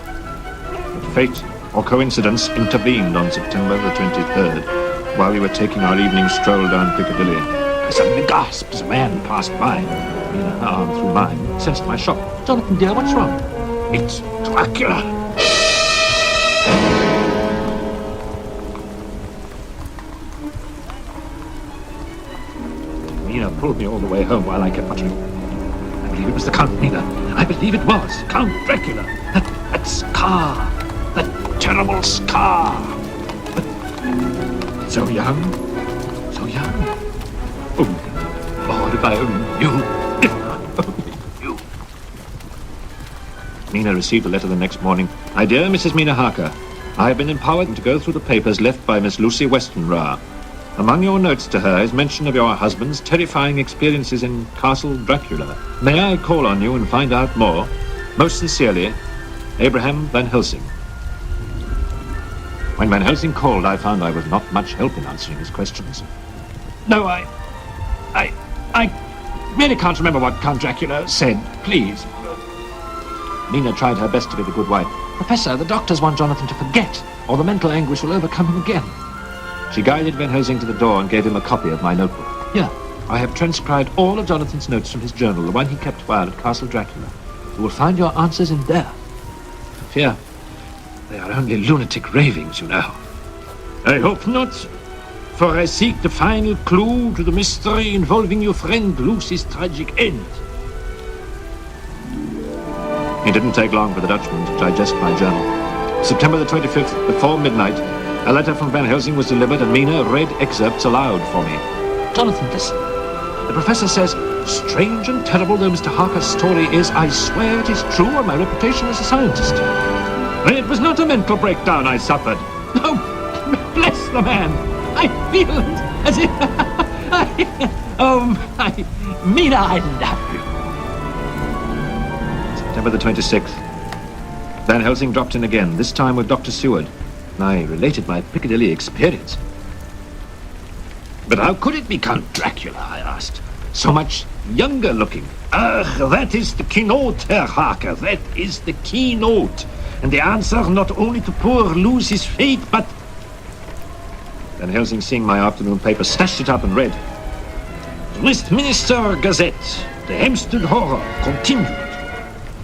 A: But fate or coincidence intervened on September the 23rd, while we were taking our evening stroll down Piccadilly. I suddenly gasped as a man passed by. Mina, her arm through mine, sensed my shock.
B: Jonathan, dear, what's wrong?
A: It's Dracula! Mina pulled me all the way home while I kept muttering. I believe it was the Count, Mina. I believe it was Count Dracula. That scar. That terrible scar. But so young. So young. Oh, Lord, if I only knew. If I only knew.
B: Mina received a letter the next morning. My dear Mrs. Mina Harker, I have been empowered to go through the papers left by Miss Lucy Westenra. Among your notes to her is mention of your husband's terrifying experiences in Castle Dracula. May I call on you and find out more? Most sincerely, Abraham Van Helsing. When Van Helsing called, I found I was not much help in answering his questions.
A: No, I really can't remember what Count Dracula said. Please.
B: Mina tried her best to be the good wife.
C: Professor, the doctors want Jonathan to forget, or the mental anguish will overcome him again.
B: She guided Van Helsing to the door and gave him a copy of my notebook. Here, I have transcribed all of Jonathan's notes from his journal, the one he kept while at Castle Dracula. You will find your answers in there. Fear, they are only lunatic ravings, you know.
A: I hope not, for I seek the final clue to the mystery involving your friend Lucy's tragic end.
B: It didn't take long for the Dutchman to digest my journal. September the 25th, before midnight, a letter from Van Helsing was delivered and Mina read excerpts aloud for me.
C: Jonathan, listen.
B: The professor says, strange and terrible though Mr. Harker's story is, I swear it is true on my reputation as a scientist.
A: And it was not a mental breakdown I suffered. Oh, bless
B: the man. I feel as if... Mina, I love you.
A: September the 26th. Van Helsing dropped in again, this time with Dr. Seward. I related my Piccadilly experience. But how could it be Count Dracula, I asked. So much younger looking. That is the keynote, Herr Harker. That is the keynote. And the answer not only to poor Lucy's fate, but... Van Helsing, seeing my afternoon paper, snatched it up and read. The Westminster Gazette. The Hampstead horror continued.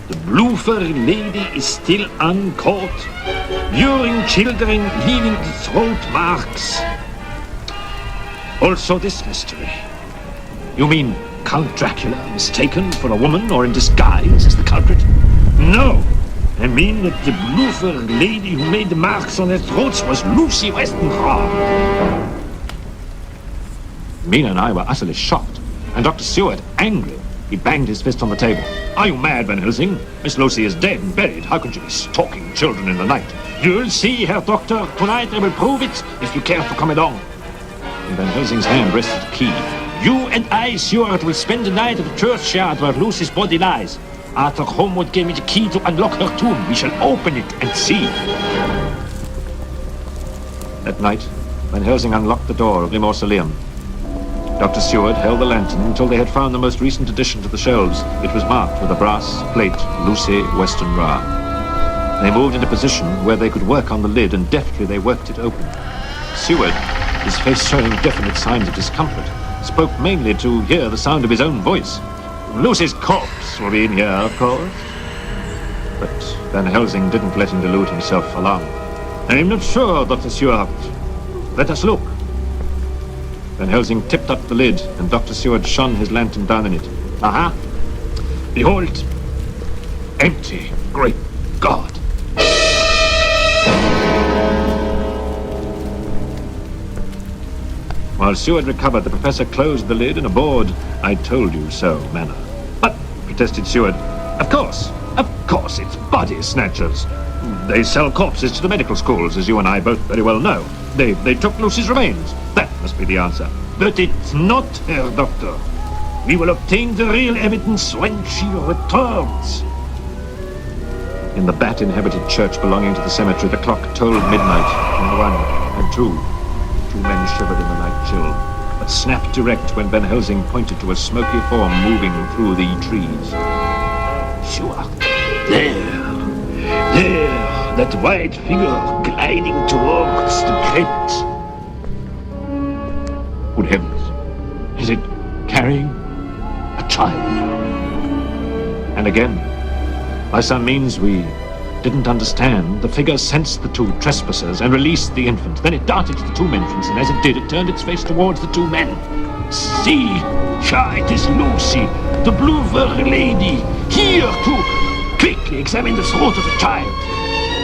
A: The blue-fur lady is still uncaught. Luring children, leaving the throat marks. Also this mystery. You mean Count Dracula mistaken for a woman or in disguise as the culprit? No. I mean that the blue-fur lady who made the marks on their throats was Lucy Westenra. Mina and I were utterly shocked, and Dr. Seward angry. He banged his fist on the table. Are you mad, Van Helsing? Miss Lucy is dead and buried. How can she be stalking children in the night? You'll see, Herr Doctor. Tonight I will prove it, if you care to come along. In Van Helsing's hand rested a key. You and I, Seward, will spend the night at the churchyard where Lucy's body lies. Arthur Homewood gave me the key to unlock her tomb. We shall open it and see. That night, Van Helsing unlocked the door of the mausoleum. Dr. Seward held the lantern until they had found the most recent addition to the shelves. It was marked with a brass plate, Lucy Westenra. They moved into position where they could work on the lid, and deftly they worked it open. Seward, his face showing definite signs of discomfort, spoke mainly to hear the sound of his own voice. Lucy's corpse will be in here, of course. But Van Helsing didn't let him delude himself for long. I'm not sure, Dr. Seward. Let us look. Van Helsing tipped up the lid, and Dr. Seward shone his lantern down in it. Aha! Behold! Empty! Great God! While Seward recovered, the professor closed the lid in a bored, I told you so manner. But, protested Seward, of course, it's body snatchers. They sell corpses to the medical schools, as you and I both very well know. They took Lucy's remains. That must be the answer. But it's not, Herr Doctor. We will obtain the real evidence when she returns. In the bat-inhabited church belonging to the cemetery, the clock tolled midnight, and 1 and 2. 2 men shivered in the night chill, but snapped erect when Van Helsing pointed to a smoky form moving through the trees. Sure. There, that white figure gliding towards the crypt. Good heavens, is it carrying a child? And again, by some means we didn't understand, the figure sensed the 2 trespassers and released the infant. Then it darted to the tomb entrance, and as it did, it turned its face towards the 2 men. See, it is Lucy, the blue-fur lady, here to quickly examine the throat of the child.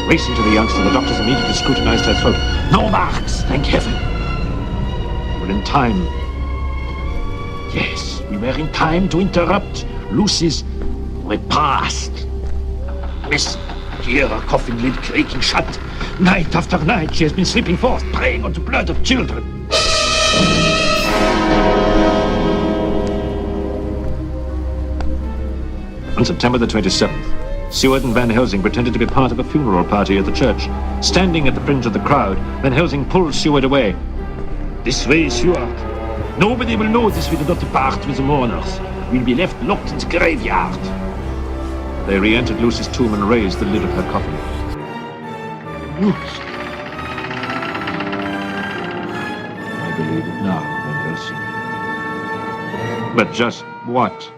A: Racing to the youngster, the doctors immediately scrutinized her throat. No marks, thank heaven. We were in time. Yes, we were in time to interrupt Lucy's repast. Listen, hear her coffin lid creaking shut. Night after night she has been sleeping forth, preying on the blood of children. On September the 27th, Seward and Van Helsing pretended to be part of a funeral party at the church. Standing at the fringe of the crowd, Van Helsing pulled Seward away. This way, Seward. Nobody will notice we do not depart with the mourners. We'll be left locked in the graveyard. They re-entered Lucy's tomb and raised the lid of her coffin. Lucy. I believe it now, Van Helsing. But just what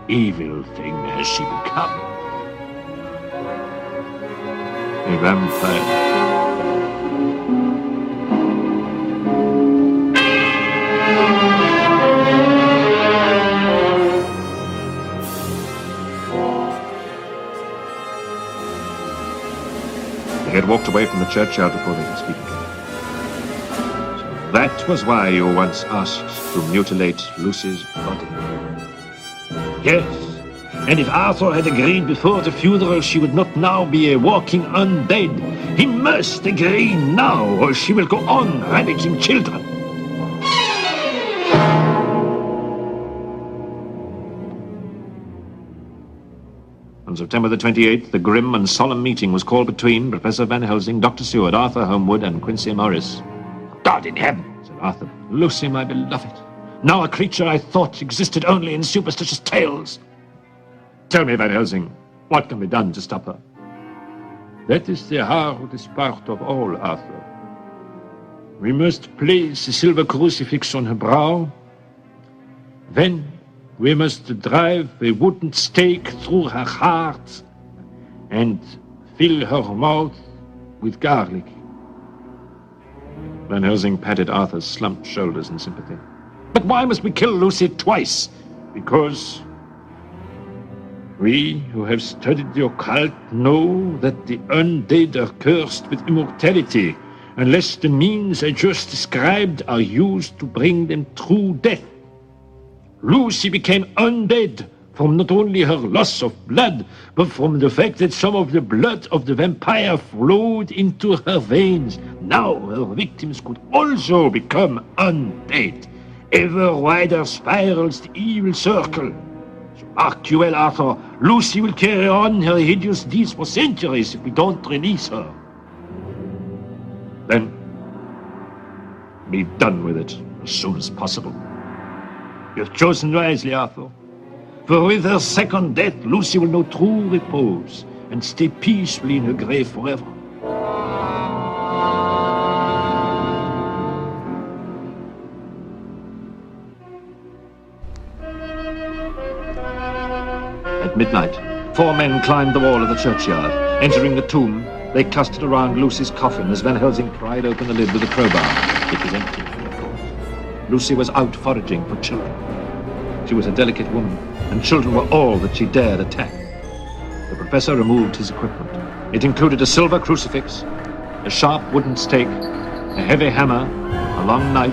A: evil thing has she become? A vampire. They had walked away from the churchyard before they could speak again. So that was why you once asked to mutilate Lucy's body. Yes. And if Arthur had agreed before the funeral, she would not now be a walking undead. He must agree now, or she will go on ravaging children. On September the 28th, the grim and solemn meeting was called between Professor Van Helsing, Dr. Seward, Arthur Holmwood, and Quincy Morris. God in heaven, said Arthur. Lucy, my beloved. Now a creature I thought existed only in superstitious tales. Tell me, Van Helsing, what can be done to stop her? That is the hardest part of all, Arthur. We must place a silver crucifix on her brow. Then we must drive a wooden stake through her heart and fill her mouth with garlic. Van Helsing patted Arthur's slumped shoulders in sympathy. But why must we kill Lucy twice? Because we who have studied the occult know that the undead are cursed with immortality unless the means I just described are used to bring them true death. Lucy became undead from not only her loss of blood, but from the fact that some of the blood of the vampire flowed into her veins. Now her victims could also become undead. Ever wider spirals the evil circle. So mark you well, Arthur, Lucy will carry on her hideous deeds for centuries if we don't release her. Then, be done with it as soon as possible. You've chosen wisely, Arthur. For with her second death, Lucy will know true repose and stay peacefully in her grave forever. At midnight, 4 men climbed the wall of the churchyard. Entering the tomb, they clustered around Lucy's coffin as Van Helsing pried open the lid with a crowbar. It was empty, of course. Lucy was out foraging for children. She was a delicate woman, and children were all that she dared attack. The professor removed his equipment. It included a silver crucifix, a sharp wooden stake, a heavy hammer, a long knife,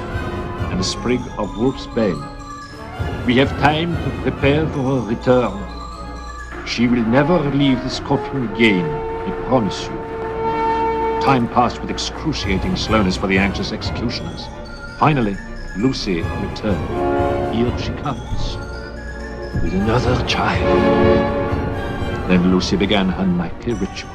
A: and a sprig of wolf's bane. We have time to prepare for her return. She will never leave this coffin again, I promise you. Time passed with excruciating slowness for the anxious executioners. Finally, Lucy returned. Here she comes, with another child. Then Lucy began her nightly ritual.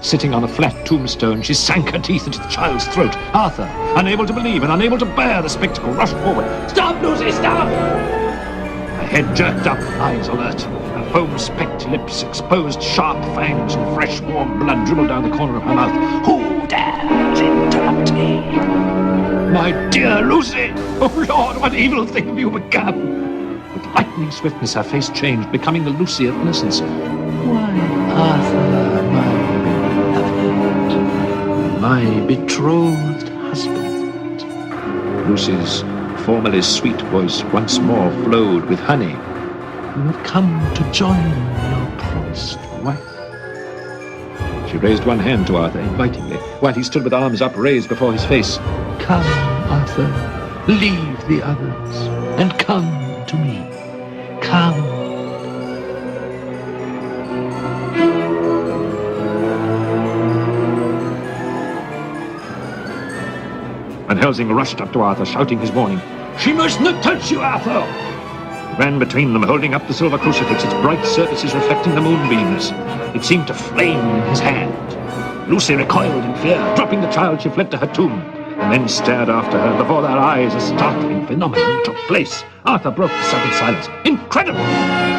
A: Sitting on a flat tombstone, she sank her teeth into the child's throat. Arthur, unable to believe and unable to bear the spectacle, rushed forward. Stop, Lucy, stop! Her head jerked up, eyes alert. Her foam-specked lips exposed sharp fangs, and fresh, warm blood dribbled down the corner of her mouth. Who dares interrupt me? My dear Lucy! Oh, Lord, what evil thing have you become? With lightning swiftness, her face changed, becoming the Lucy of innocence. Why, Arthur, my beloved, my betrothed husband. Lucy's formerly sweet voice once more flowed with honey. You have come to join your promised wife. She raised one hand to Arthur invitingly, while he stood with arms upraised before his face. Come, Arthur, leave the others, and come to me. Come. Van Helsing rushed up to Arthur, shouting his warning. She must not touch you, Arthur! He ran between them, holding up the silver crucifix, its bright surfaces reflecting the moonbeams. It seemed to flame in his hand. Lucy recoiled in fear. Dropping the child, she fled to her tomb. The men stared after her. Before their eyes, a startling phenomenon took place. Arthur broke the sudden silence. Incredible!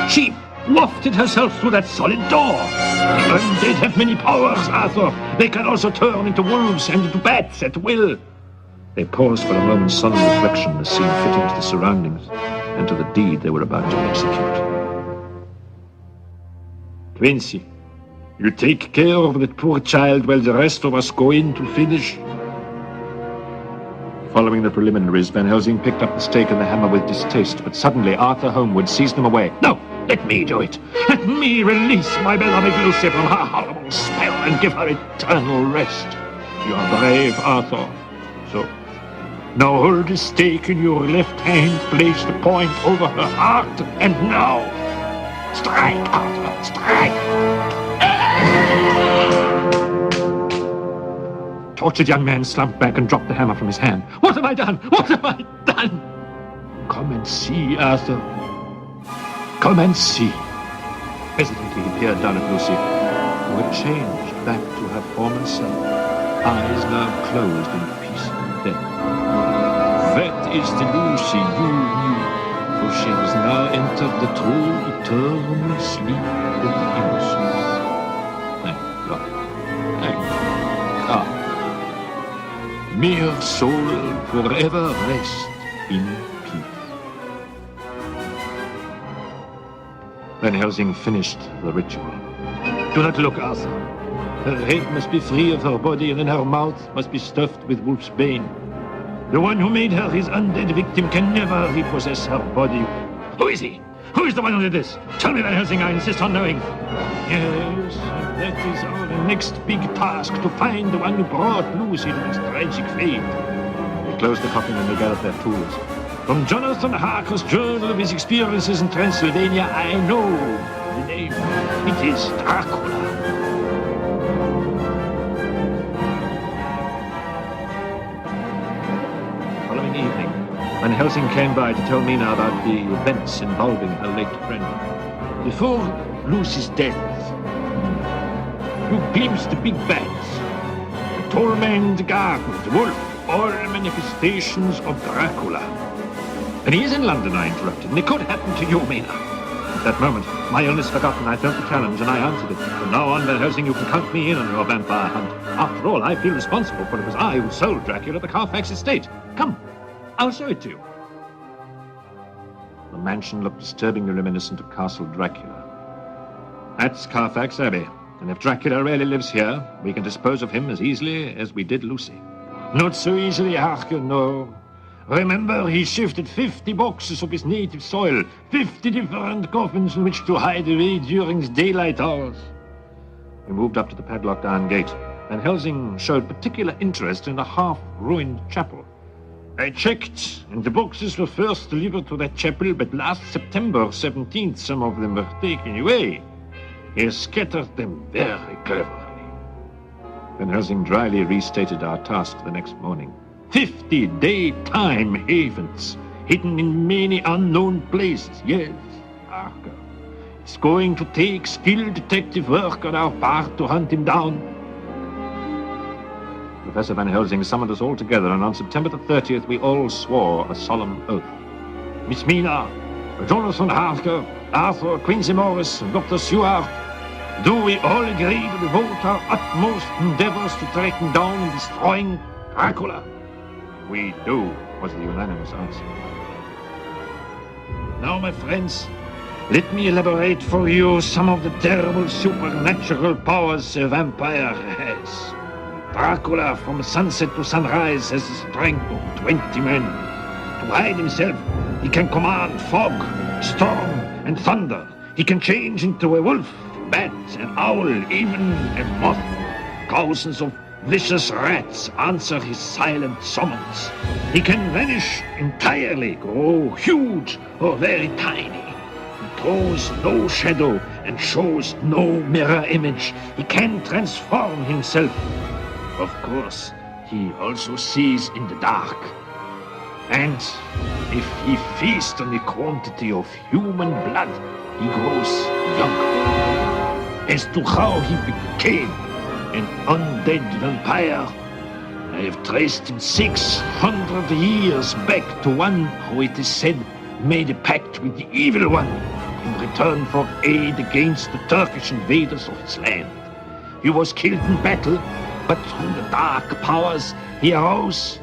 A: She wafted herself through that solid door. The undead have many powers, Arthur. They can also turn into wolves and into bats at will. They paused for a moment's solemn reflection, as seemed fitting to the surroundings and to the deed they were about to execute. Quincy, you take care of that poor child while the rest of us go in to finish. Following the preliminaries, Van Helsing picked up the stake and the hammer with distaste, but suddenly Arthur Holmwood seized them away. No, let me do it. Let me release my beloved Lucy from her horrible spell and give her eternal rest. You are brave, Arthur. So, now hold the stake in your left hand, place the point over her heart, and now, strike, Arthur, strike.
B: tortured young man slumped back and dropped the hammer from his hand. What have I done? What have I done?
A: Come and see, Arthur. Come and see.
B: Hesitantly, he peered down at Lucy, who had changed back to her former self, eyes now closed in peace and death.
A: That is the Lucy you knew, for she has now entered the true eternal sleep of innocence.
B: Thank God.
A: Thank God. May her soul forever rest in peace.
B: Van Helsing finished the ritual.
A: Do not look, Arthur. Her head must be free of her body, and then her mouth must be stuffed with wolf's bane. The one who made her his undead victim can never repossess her body.
B: Who is he? Who is the one who did this? Tell me, Van Helsing, I insist on knowing.
A: Yes, that is our next big task, to find the one who brought Lucy to this tragic fate.
B: They closed the coffin and they gathered their tools.
A: From Jonathan Harker's journal of his experiences in Transylvania, I know the name. It is Dracula.
B: Following evening, Van Helsing came by to tell Mina about the events involving her late friend.
A: Before Lucy's death, you glimpsed the big bats, the tall man in the garden, the wolf, all manifestations of Dracula.
B: And he is in London, I interrupted, and it could happen to you, Mina. At that moment, my illness forgotten, I felt the challenge and I answered it. From now on, Van Helsing, you can count me in on your vampire hunt. After all, I feel responsible, for it was I who sold Dracula the Carfax estate. Come, I'll show it to you. The mansion looked disturbingly reminiscent of Castle Dracula. That's Carfax Abbey, and if Dracula really lives here, we can dispose of him as easily as we did Lucy.
A: Not so easily, Harker, no. Remember, he shifted 50 boxes of his native soil, 50 different coffins in which to hide away during his daylight hours.
B: We moved up to the padlocked iron gate, and Helsing showed particular interest in a half-ruined chapel.
A: I checked, and the boxes were first delivered to that chapel, but last September 17th, some of them were taken away. He scattered them very cleverly.
B: Van Helsing dryly restated our task the next morning.
A: 50 daytime havens, hidden in many unknown places. Yes, Harker. It's going to take skilled detective work on our part to hunt him down.
B: Professor Van Helsing summoned us all together, and on September the 30th, we all swore a solemn oath.
A: Miss Mina, Jonathan Harker, Arthur Quincy Morris, and Dr. Seward, do we all agree to devote our utmost endeavors to tracking down and destroying Dracula?
B: We do, was the unanimous answer.
A: Now, my friends, let me elaborate for you some of the terrible supernatural powers a vampire has. Dracula, from sunset to sunrise, has the strength of 20 men. To hide himself, he can command fog, storm, and thunder. He can change into a wolf, bat, an owl, even a moth. Thousands of vicious rats answer his silent summons. He can vanish entirely, grow huge or very tiny. He throws no shadow and shows no mirror image. He can transform himself. Of course, he also sees in the dark. And if he feasts on the quantity of human blood, he grows younger. As to how he became an undead vampire, I have traced him 600 years back to one who, it is said, made a pact with the Evil One in return for aid against the Turkish invaders of his land. He was killed in battle, but through the dark powers he arose,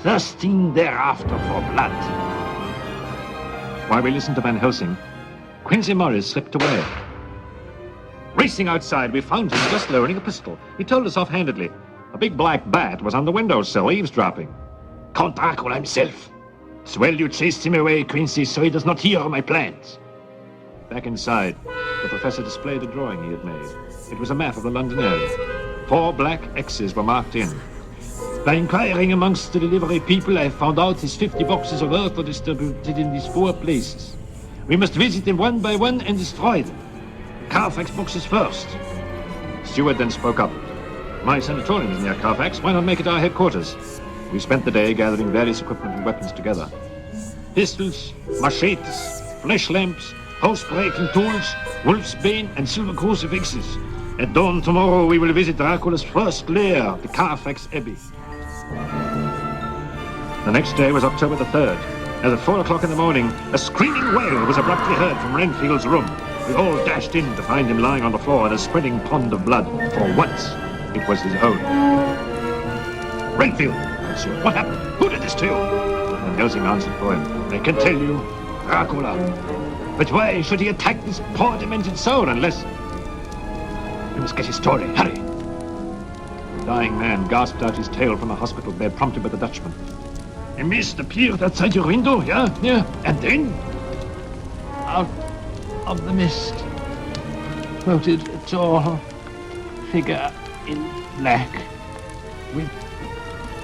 A: thirsting thereafter for blood.
B: While we listened to Van Helsing, Quincy Morris slipped away. Racing outside, we found him just lowering a pistol. He told us offhandedly. A big black bat was on the windowsill, eavesdropping.
A: Count Dracula himself. It's well you chased him away, Quincy, so he does not hear of my plans.
B: Back inside, the professor displayed a drawing he had made. It was a map of the London area. 4 black X's were marked in.
A: By inquiring amongst the delivery people, I found out his 50 boxes of earth are distributed in these 4 places. We must visit them one by one and destroy them. Carfax boxes first.
B: Stewart then spoke up.
A: My sanatorium is near Carfax. Why not make it our headquarters? We spent the day gathering various equipment and weapons together. Pistols, machetes, flash lamps, house-breaking tools, wolf's bane, and silver crucifixes. At dawn tomorrow, we will visit Dracula's first lair, the Carfax Abbey. The next day was October the 3rd. As at 4 o'clock in the morning, a screaming wail was abruptly heard from Renfield's room. We all dashed in to find him lying on the floor in a spreading pond of blood. For once, it was his own. Renfield, monsieur, what happened? Who did this to you? Van Helsing answered for him. I can tell you, Dracula. But why should he attack this poor demented soul unless... We must get his story. Hurry! The dying man gasped out his tale from a hospital bed, prompted by the Dutchman. A mist appeared outside your window, yeah? Yeah. And then?
B: Out of the mist floated a tall figure in black with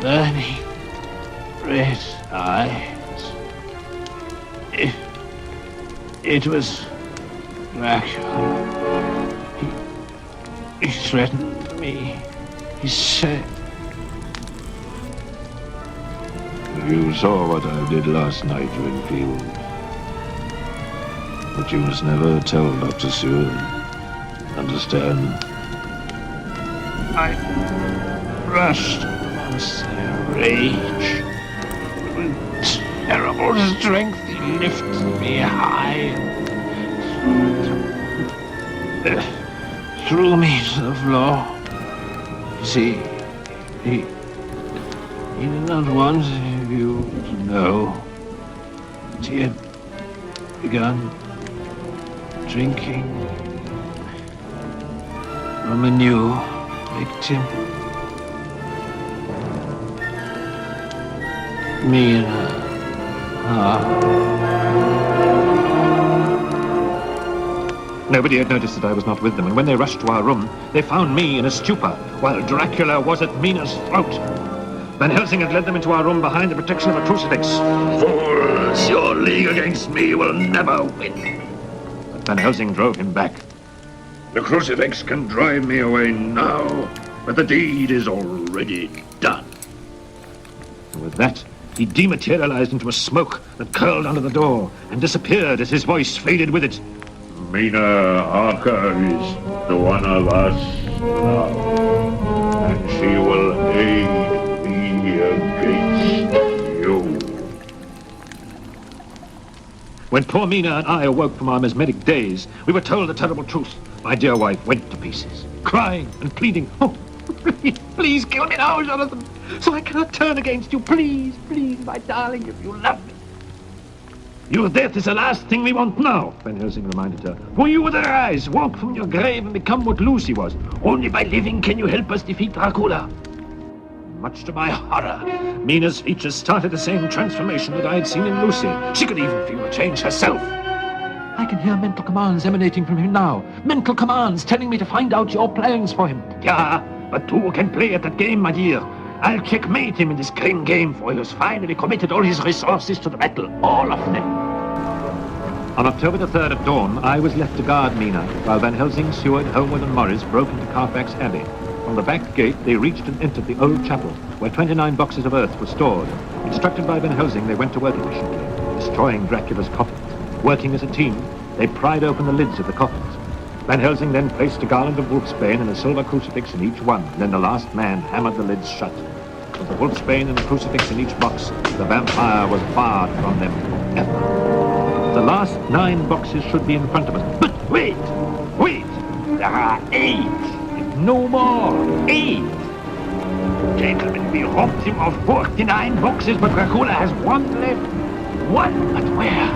B: burning red eyes. It was Dracula. He threatened me. He said...
A: You saw what I did last night, Renfield. But you must never tell Dr. Seward. Understand?
B: I rushed amongst their rage. With terrible strength, he lifted me high and threw me to the floor. You see, he did not want you to know that he had begun drinking from a new victim. Me and her.
A: Nobody had noticed that I was not with them, and when they rushed to our room, they found me in a stupor, while Dracula was at Mina's throat. Van Helsing had led them into our room behind the protection of a crucifix. Fools, your league against me will never win. But Van Helsing drove him back. The crucifix can drive me away now, but the deed is already done. And with that, he dematerialized into a smoke that curled under the door and disappeared as his voice faded with it. Mina Harker is the one of us now, and she will aid me against you. When poor Mina and I awoke from our mesmeric daze, we were told the terrible truth. My dear wife went to pieces, crying and pleading. Oh, please kill me now, Jonathan, so I cannot turn against you. Please, please, my darling, if you love me. Your death is the last thing we want now, Van Helsing reminded her. For you would arise, walk from your grave, and become what Lucy was. Only by living can you help us defeat Dracula. Much to my horror, Mina's features started the same transformation that I had seen in Lucy. She could even feel a change herself.
B: I can hear mental commands emanating from him now. Mental commands telling me to find out your plans for him.
A: Yeah, but two can play at that game, my dear. I'll checkmate him in this grim game, for he has finally committed all his resources to the battle, all of them. On October the 3rd at dawn, I was left to guard Mina, while Van Helsing, Seward, Holmwood and Morris broke into Carfax Abbey. From the back gate, they reached and entered the old chapel, where 29 boxes of earth were stored. Instructed by Van Helsing, they went to work efficiently, destroying Dracula's coffins. Working as a team, they pried open the lids of the coffins. Van Helsing then placed a garland of wolfsbane and a silver crucifix in each one. Then the last man hammered the lids shut. With the wolfsbane and the crucifix in each box, the vampire was barred from them forever. The last 9 boxes should be in front of us. But wait! There are 8, if no more. 8! Gentlemen, we robbed him of 49 boxes, but Dracula has 1 left. 1, but where?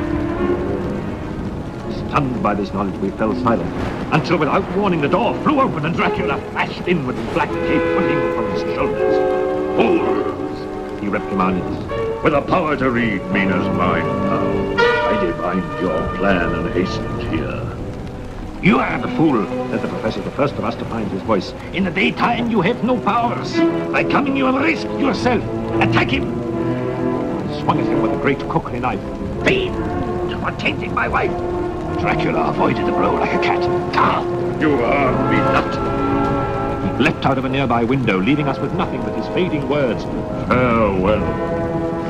A: Stunned by this knowledge, we fell silent, until without warning the door flew open and Dracula flashed in with his black cape flinging from his shoulders. Fools! He reprimanded us. With the power to read Mina's mind now, I divined your plan and hastened here. You are the fool, said the professor, the first of us to find his voice. In the daytime you have no powers. By coming you have risked yourself. Attack him! He swung at him with a great cookery knife. Fiend! For tainting my wife! Dracula avoided the blow like a cat. Ah! You are beloved. He leapt out of a nearby window, leaving us with nothing but his fading words. Farewell.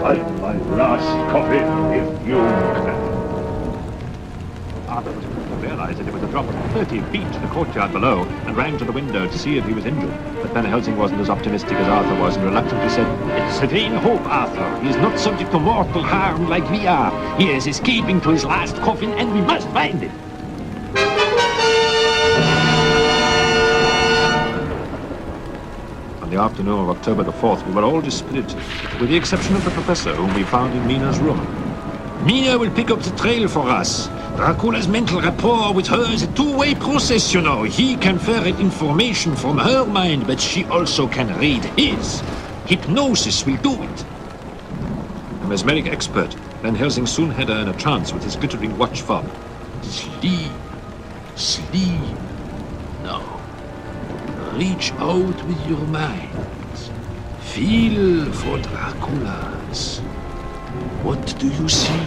A: Fight my last coffin if you can. Arthur was quick to realize that it was a drop of 30 feet to the courtyard below and ran to the window to see if he was injured. But Van Helsing wasn't as optimistic as Arthur was and reluctantly said,
B: It's a vain hope, Arthur. He is not subject to mortal harm like we are. He is escaping to his last coffin, and we must find him.
A: On the afternoon of October the 4th, we were all dispirited, with the exception of the professor, whom we found in Mina's room.
B: Mina will pick up the trail for us. Dracula's mental rapport with her is a two-way process, you know. He can ferret information from her mind, but she also can read his. Hypnosis will do it.
A: A mesmeric expert, Van Helsing soon had her in a trance with his glittering watch fob.
B: Sleep. Sleep. Now, reach out with your mind. Feel for Dracula's. What do you see?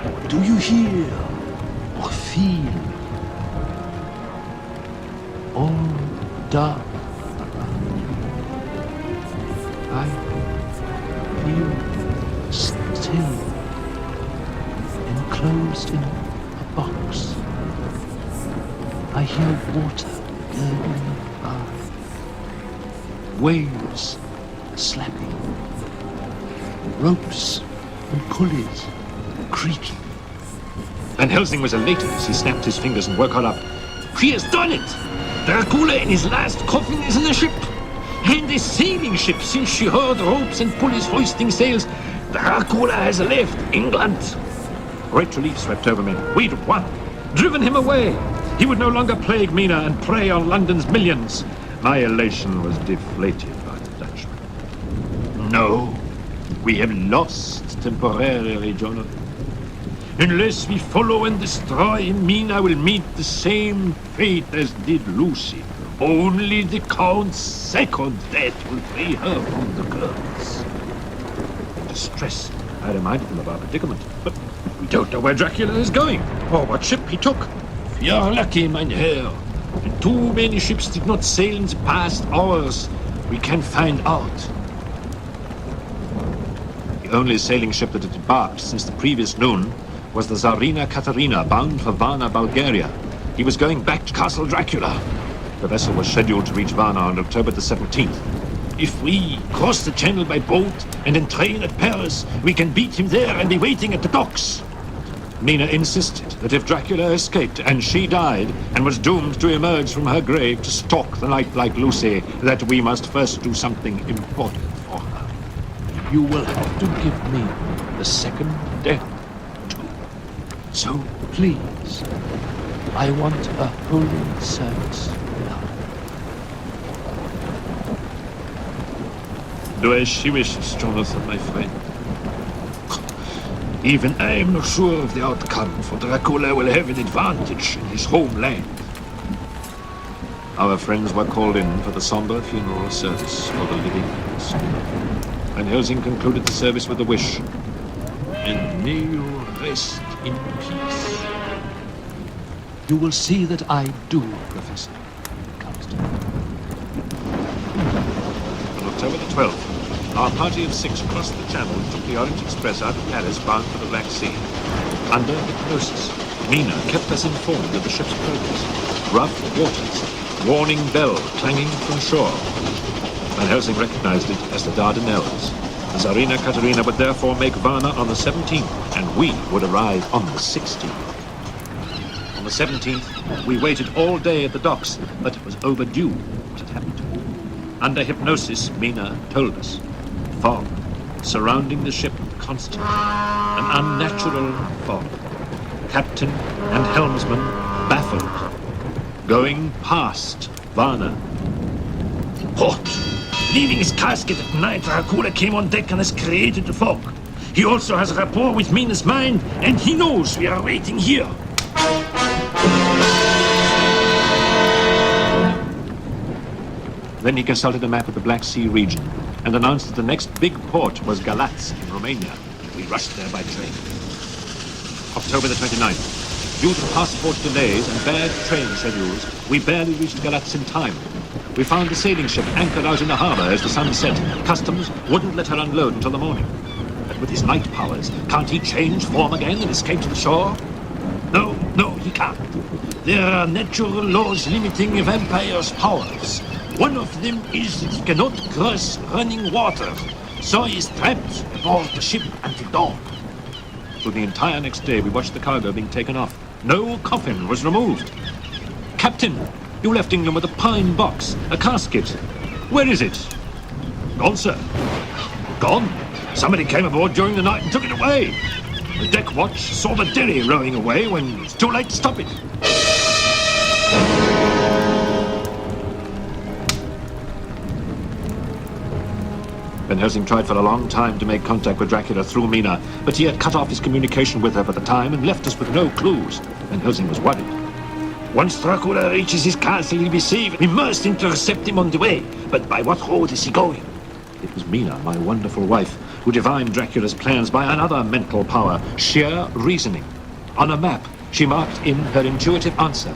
B: What do you hear or feel? All dark around you. I feel still, enclosed in a box. I hear water gurgling by, waves slapping, ropes and pulleys creaking.
A: Van Helsing was elated as he snapped his fingers and woke her up.
B: He has done it! Dracula in his last coffin is in a ship. And a sailing ship, since she heard ropes and pulleys hoisting sails. Dracula has left England.
A: Great relief swept over me.
B: We'd won. Driven him away. He would no longer plague Mina and prey on London's millions.
A: My elation was deflated by the Dutchman.
B: No, we have lost temporarily, Jonathan. Unless we follow and destroy him, Mina will meet the same fate as did Lucy. Only the Count's second death will free her from the curse.
A: In distress, I reminded him of our predicament.
B: But we don't know where Dracula is going, or what ship he took. If you're lucky, mein Herr, and too many ships did not sail in the past hours, we can find out.
A: The only sailing ship that had embarked since the previous noon was the Tsarina Katerina, bound for Varna, Bulgaria. He was going back to Castle Dracula. The vessel was scheduled to reach Varna on October the 17th.
B: If we cross the channel by boat and then train at Paris, we can beat him there and be waiting at the docks.
A: Nina insisted that if Dracula escaped and she died and was doomed to emerge from her grave to stalk the night like Lucy, that we must first do something important for her.
B: You will have to give me the second death, too. So, please, I want a holy service now.
A: Do as she wishes, Jonathan, my friend.
B: Even I am not sure of the outcome, for Dracula will have an advantage in his homeland.
A: Our friends were called in for the somber funeral service for the living and slain. Van Helsing concluded the service with a wish.
B: And may you rest in peace. You will see that I do, Professor.
A: On October the 12th, our party of 6 crossed the Channel and took the Orange Express out of Paris, bound for the Black Sea. Under hypnosis, Mina kept us informed of the ship's progress. Rough waters, warning bell clanging from shore. Van Helsing recognized it as the Dardanelles. The Tsarina Katerina would therefore make Varna on the 17th, and we would arrive on the 16th. On the 17th, we waited all day at the docks, but it was overdue what had happened. Under hypnosis, Mina told us. Fog, surrounding the ship constantly. An unnatural fog. Captain and helmsman baffled. Going past Varna.
B: What? Leaving his casket at night, Dracula came on deck and has created the fog. He also has rapport with Mina's mind, and he knows we are waiting here.
A: Then he consulted a map of the Black Sea region and announced that the next big port was Galatz in Romania. We rushed there by train. October the 29th. Due to passport delays and bad train schedules, we barely reached Galatz in time. We found the sailing ship anchored out in the harbor as the sun set. Customs wouldn't let her unload until the morning. But with his night powers, can't he change form again and escape to the shore? No, he can't. There are natural laws limiting a vampire's powers. One of them is that he cannot cross running water, so he is trapped aboard the ship until dawn. For the entire next day, we watched the cargo being taken off. No coffin was removed. Captain, you left England with a pine box, a casket. Where is it? Gone, sir. Gone? Somebody came aboard during the night and took it away. The deck watch saw the derry rowing away when it was too late to stop it. Van Helsing tried for a long time to make contact with Dracula through Mina, but he had cut off his communication with her for the time and left us with no clues. Van Helsing was worried. Once Dracula reaches his castle, he'll be safe. We must intercept him on the way. But by what road is he going? It was Mina, my wonderful wife, who divined Dracula's plans by another mental power, sheer reasoning. On a map, she marked in her intuitive answer.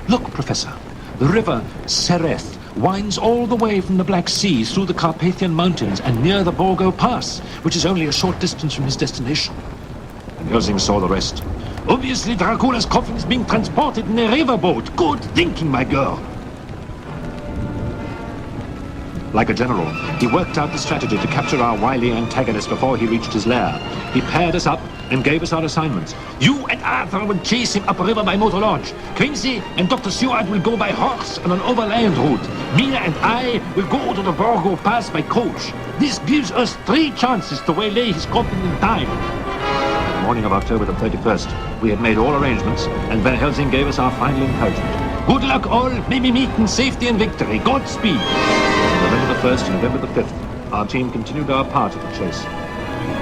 A: Look, Professor, the river Sereth winds all the way from the Black Sea through the Carpathian Mountains and near the Borgo Pass, which is only a short distance from his destination. And Helsing saw the rest. Obviously, Dracula's coffin is being transported in a riverboat. Good thinking, my girl. Like a general, he worked out the strategy to capture our wily antagonist before he reached his lair. He paired us up and gave us our assignments. You and Arthur will chase him upriver by motor launch. Quincy and Dr. Seward will go by horse on an overland route. Mina and I will go to the Borgo Pass by coach. This gives us 3 chances to waylay his coffin in time. The morning of October the 31st, we had made all arrangements, and Van Helsing gave us our final encouragement. Good luck all, may we meet in safety and victory. Godspeed. November the 1st and November the 5th, our team continued our part of the chase.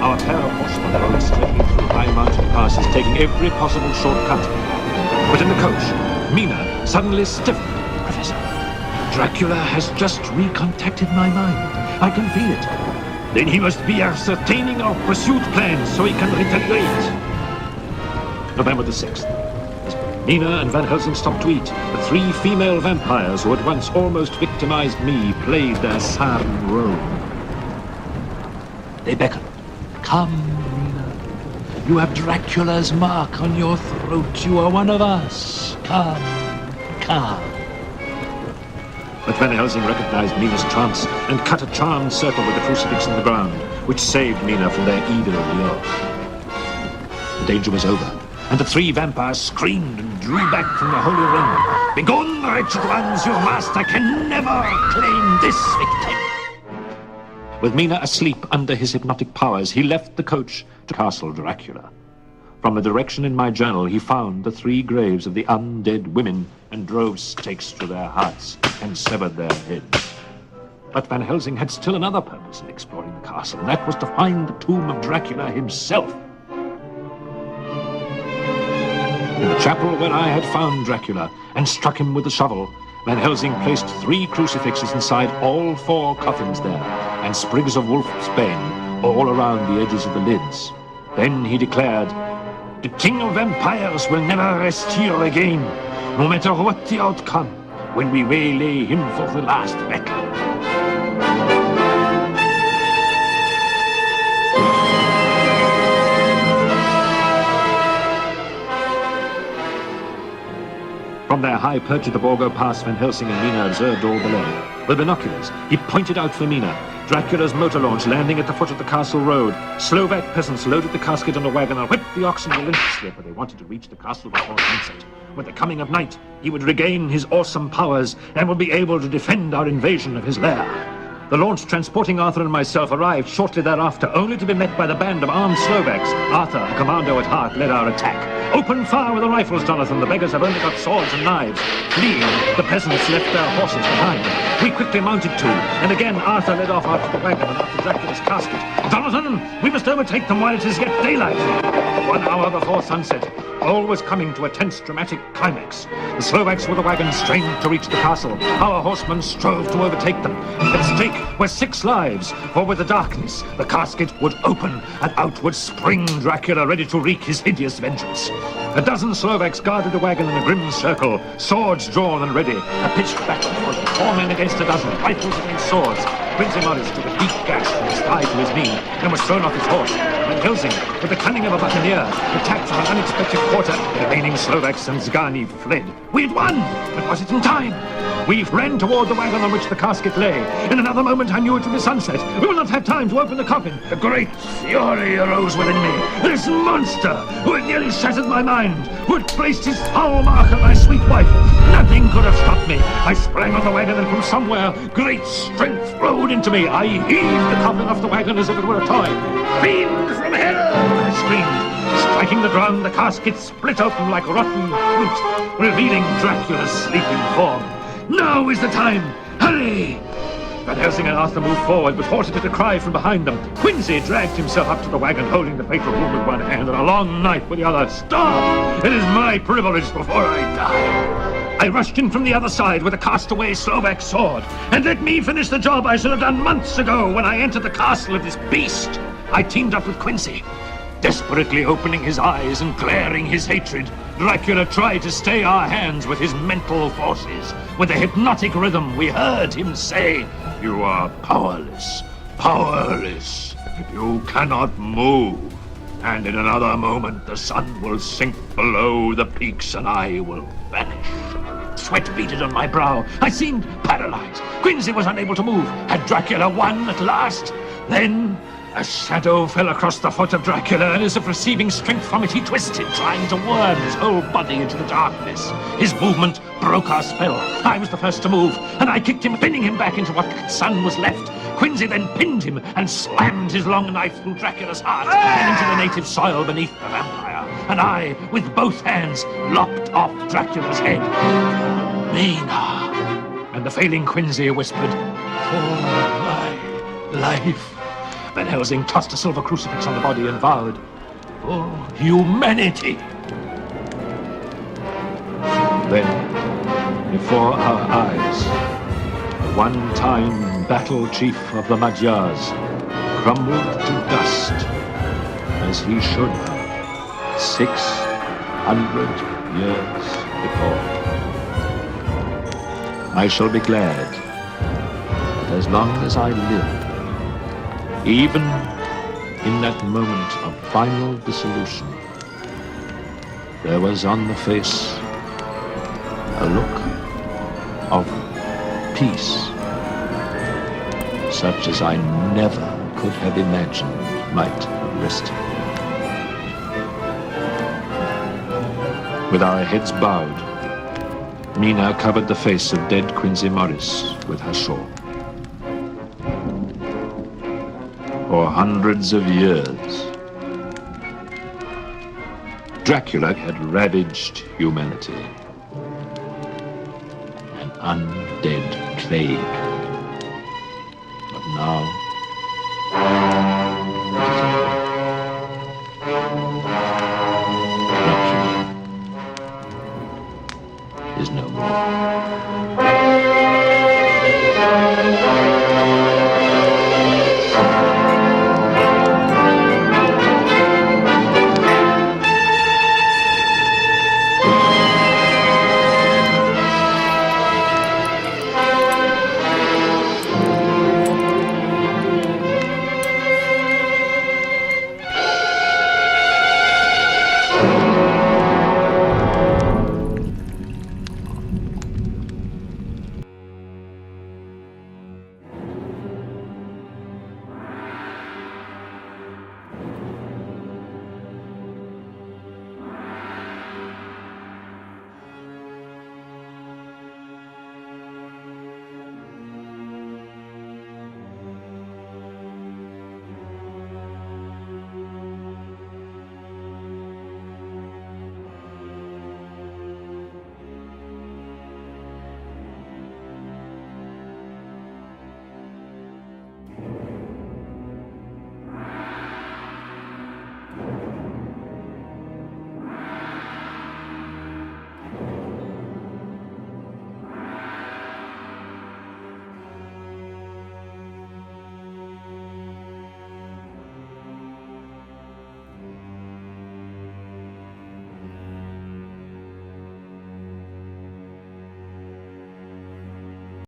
A: Our pair of horsemen rode steadily through high mountain passes, taking every possible shortcut. But in the coach, Mina suddenly stiffened. Professor, Dracula has just recontacted my mind. I can feel it. Then he must be ascertaining our pursuit plans so he can retaliate. November the 6th. Mina and Van Helsing stopped to eat. The 3 female vampires who had once almost victimized me played their sad role. They beckoned. Come, Mina. You have Dracula's mark on your throat. You are one of us. Come. But Van Helsing recognized Mina's trance and cut a charmed circle with the crucifix in the ground, which saved Mina from their evil lure. The danger was over, and the 3 vampires screamed and drew back from the holy ring. Begone, wretched ones, your master can never claim this victim. With Mina asleep under his hypnotic powers, he left the coach to Castle Dracula. From the direction in my journal, he found the 3 graves of the undead women and drove stakes through their hearts and severed their heads. But Van Helsing had still another purpose in exploring the castle, and that was to find the tomb of Dracula himself. In the chapel where I had found Dracula and struck him with a shovel, Van Helsing placed 3 crucifixes inside all 4 coffins there, and sprigs of wolf's bane all around the edges of the lids. Then he declared, "The King of Vampires will never rest here again. No matter what the outcome, when we waylay him for the last battle." From their high perch at the Borgo Pass, Van Helsing and Mina observed all below. With binoculars, he pointed out for Mina Dracula's motor launch landing at the foot of the castle road. Slovak peasants loaded the casket on a wagon and whipped the oxen relentlessly, for they wanted to reach the castle before sunset. With the coming of night, he would regain his awesome powers and would be able to defend our invasion of his lair. The launch transporting Arthur and myself arrived shortly thereafter, only to be met by the band of armed Slovaks. Arthur, a commando at heart, led our attack. "Open fire with the rifles, Jonathan. The beggars have only got swords and knives." Fleeing, the peasants left their horses behind. We quickly mounted too, and again Arthur led off after the wagon and after Dracula's casket. "Jonathan, we must overtake them while it is yet daylight." 1 hour before sunset, all was coming to a tense, dramatic climax. The Slovaks with the wagon strained to reach the castle. Our horsemen strove to overtake them. At stake were 6 lives, for with the darkness, the casket would open, and out would spring Dracula, ready to wreak his hideous vengeance. A dozen Slovaks guarded the wagon in a grim circle, swords drawn and ready. A pitched battle was 4 men against a dozen, rifles against swords. Quincy Morris took a deep gash from his thigh to his knee, and was thrown off his horse. When Helsing, with the cunning of a buccaneer, attacked from an unexpected quarter, the remaining Slovaks and Zgani fled. We had won! But was it in time? We ran toward the wagon on which the casket lay. In another moment I knew it would be sunset. We will not have time to open the coffin. A great fury arose within me. This monster, who had nearly shattered my mind, who had placed his foul mark on my sweet wife. Nothing could have stopped me. I sprang on the wagon, and from somewhere, great strength flowed into me. I heaved the coffin off the wagon as if it were a toy. Fiend from hell! I screamed. Striking the ground, the casket split open like rotten fruit, revealing Dracula's sleeping form. Now is the time! Hurry! Van Helsing and Arthur moved forward, but halted at a cry from behind them. Quincy dragged himself up to the wagon, holding the fatal wound with one hand and a long knife with the other. Stop! It is my privilege before I die. I rushed in from the other side with a castaway Slovak sword. And let me finish the job I should have done months ago when I entered the castle of this beast. I teamed up with Quincy. Desperately opening his eyes and glaring his hatred, Dracula tried to stay our hands with his mental forces. With a hypnotic rhythm, we heard him say, "You are powerless, powerless. You cannot move. And in another moment, the sun will sink below the peaks and I will vanish." Sweat beaded on my brow. I seemed paralyzed. Quincy was unable to move. Had Dracula won at last? Then a shadow fell across the foot of Dracula, and as if receiving strength from it, he twisted, trying to worm his whole body into the darkness. His movement broke our spell. I was the first to move, and I kicked him, pinning him back into what sun was left. Quincy then pinned him and slammed his long knife through Dracula's heart and into the native soil beneath the vampire. And I, with both hands, lopped off Dracula's head. Mina. And the failing Quincy whispered, "For my life." Van Helsing tossed a silver crucifix on the body and vowed, "For humanity." Then, before our eyes, the one-time battle chief of the Magyars crumbled to dust, as he should have 600 years before. I shall be glad that as long as I live, even in that moment of final dissolution, there was on the face a look of peace, such as I never could have imagined might have rested. With our heads bowed, Mina covered the face of dead Quincy Morris with her shawl. For hundreds of years, Dracula had ravaged humanity. An undead plague. But now, Dracula is no more.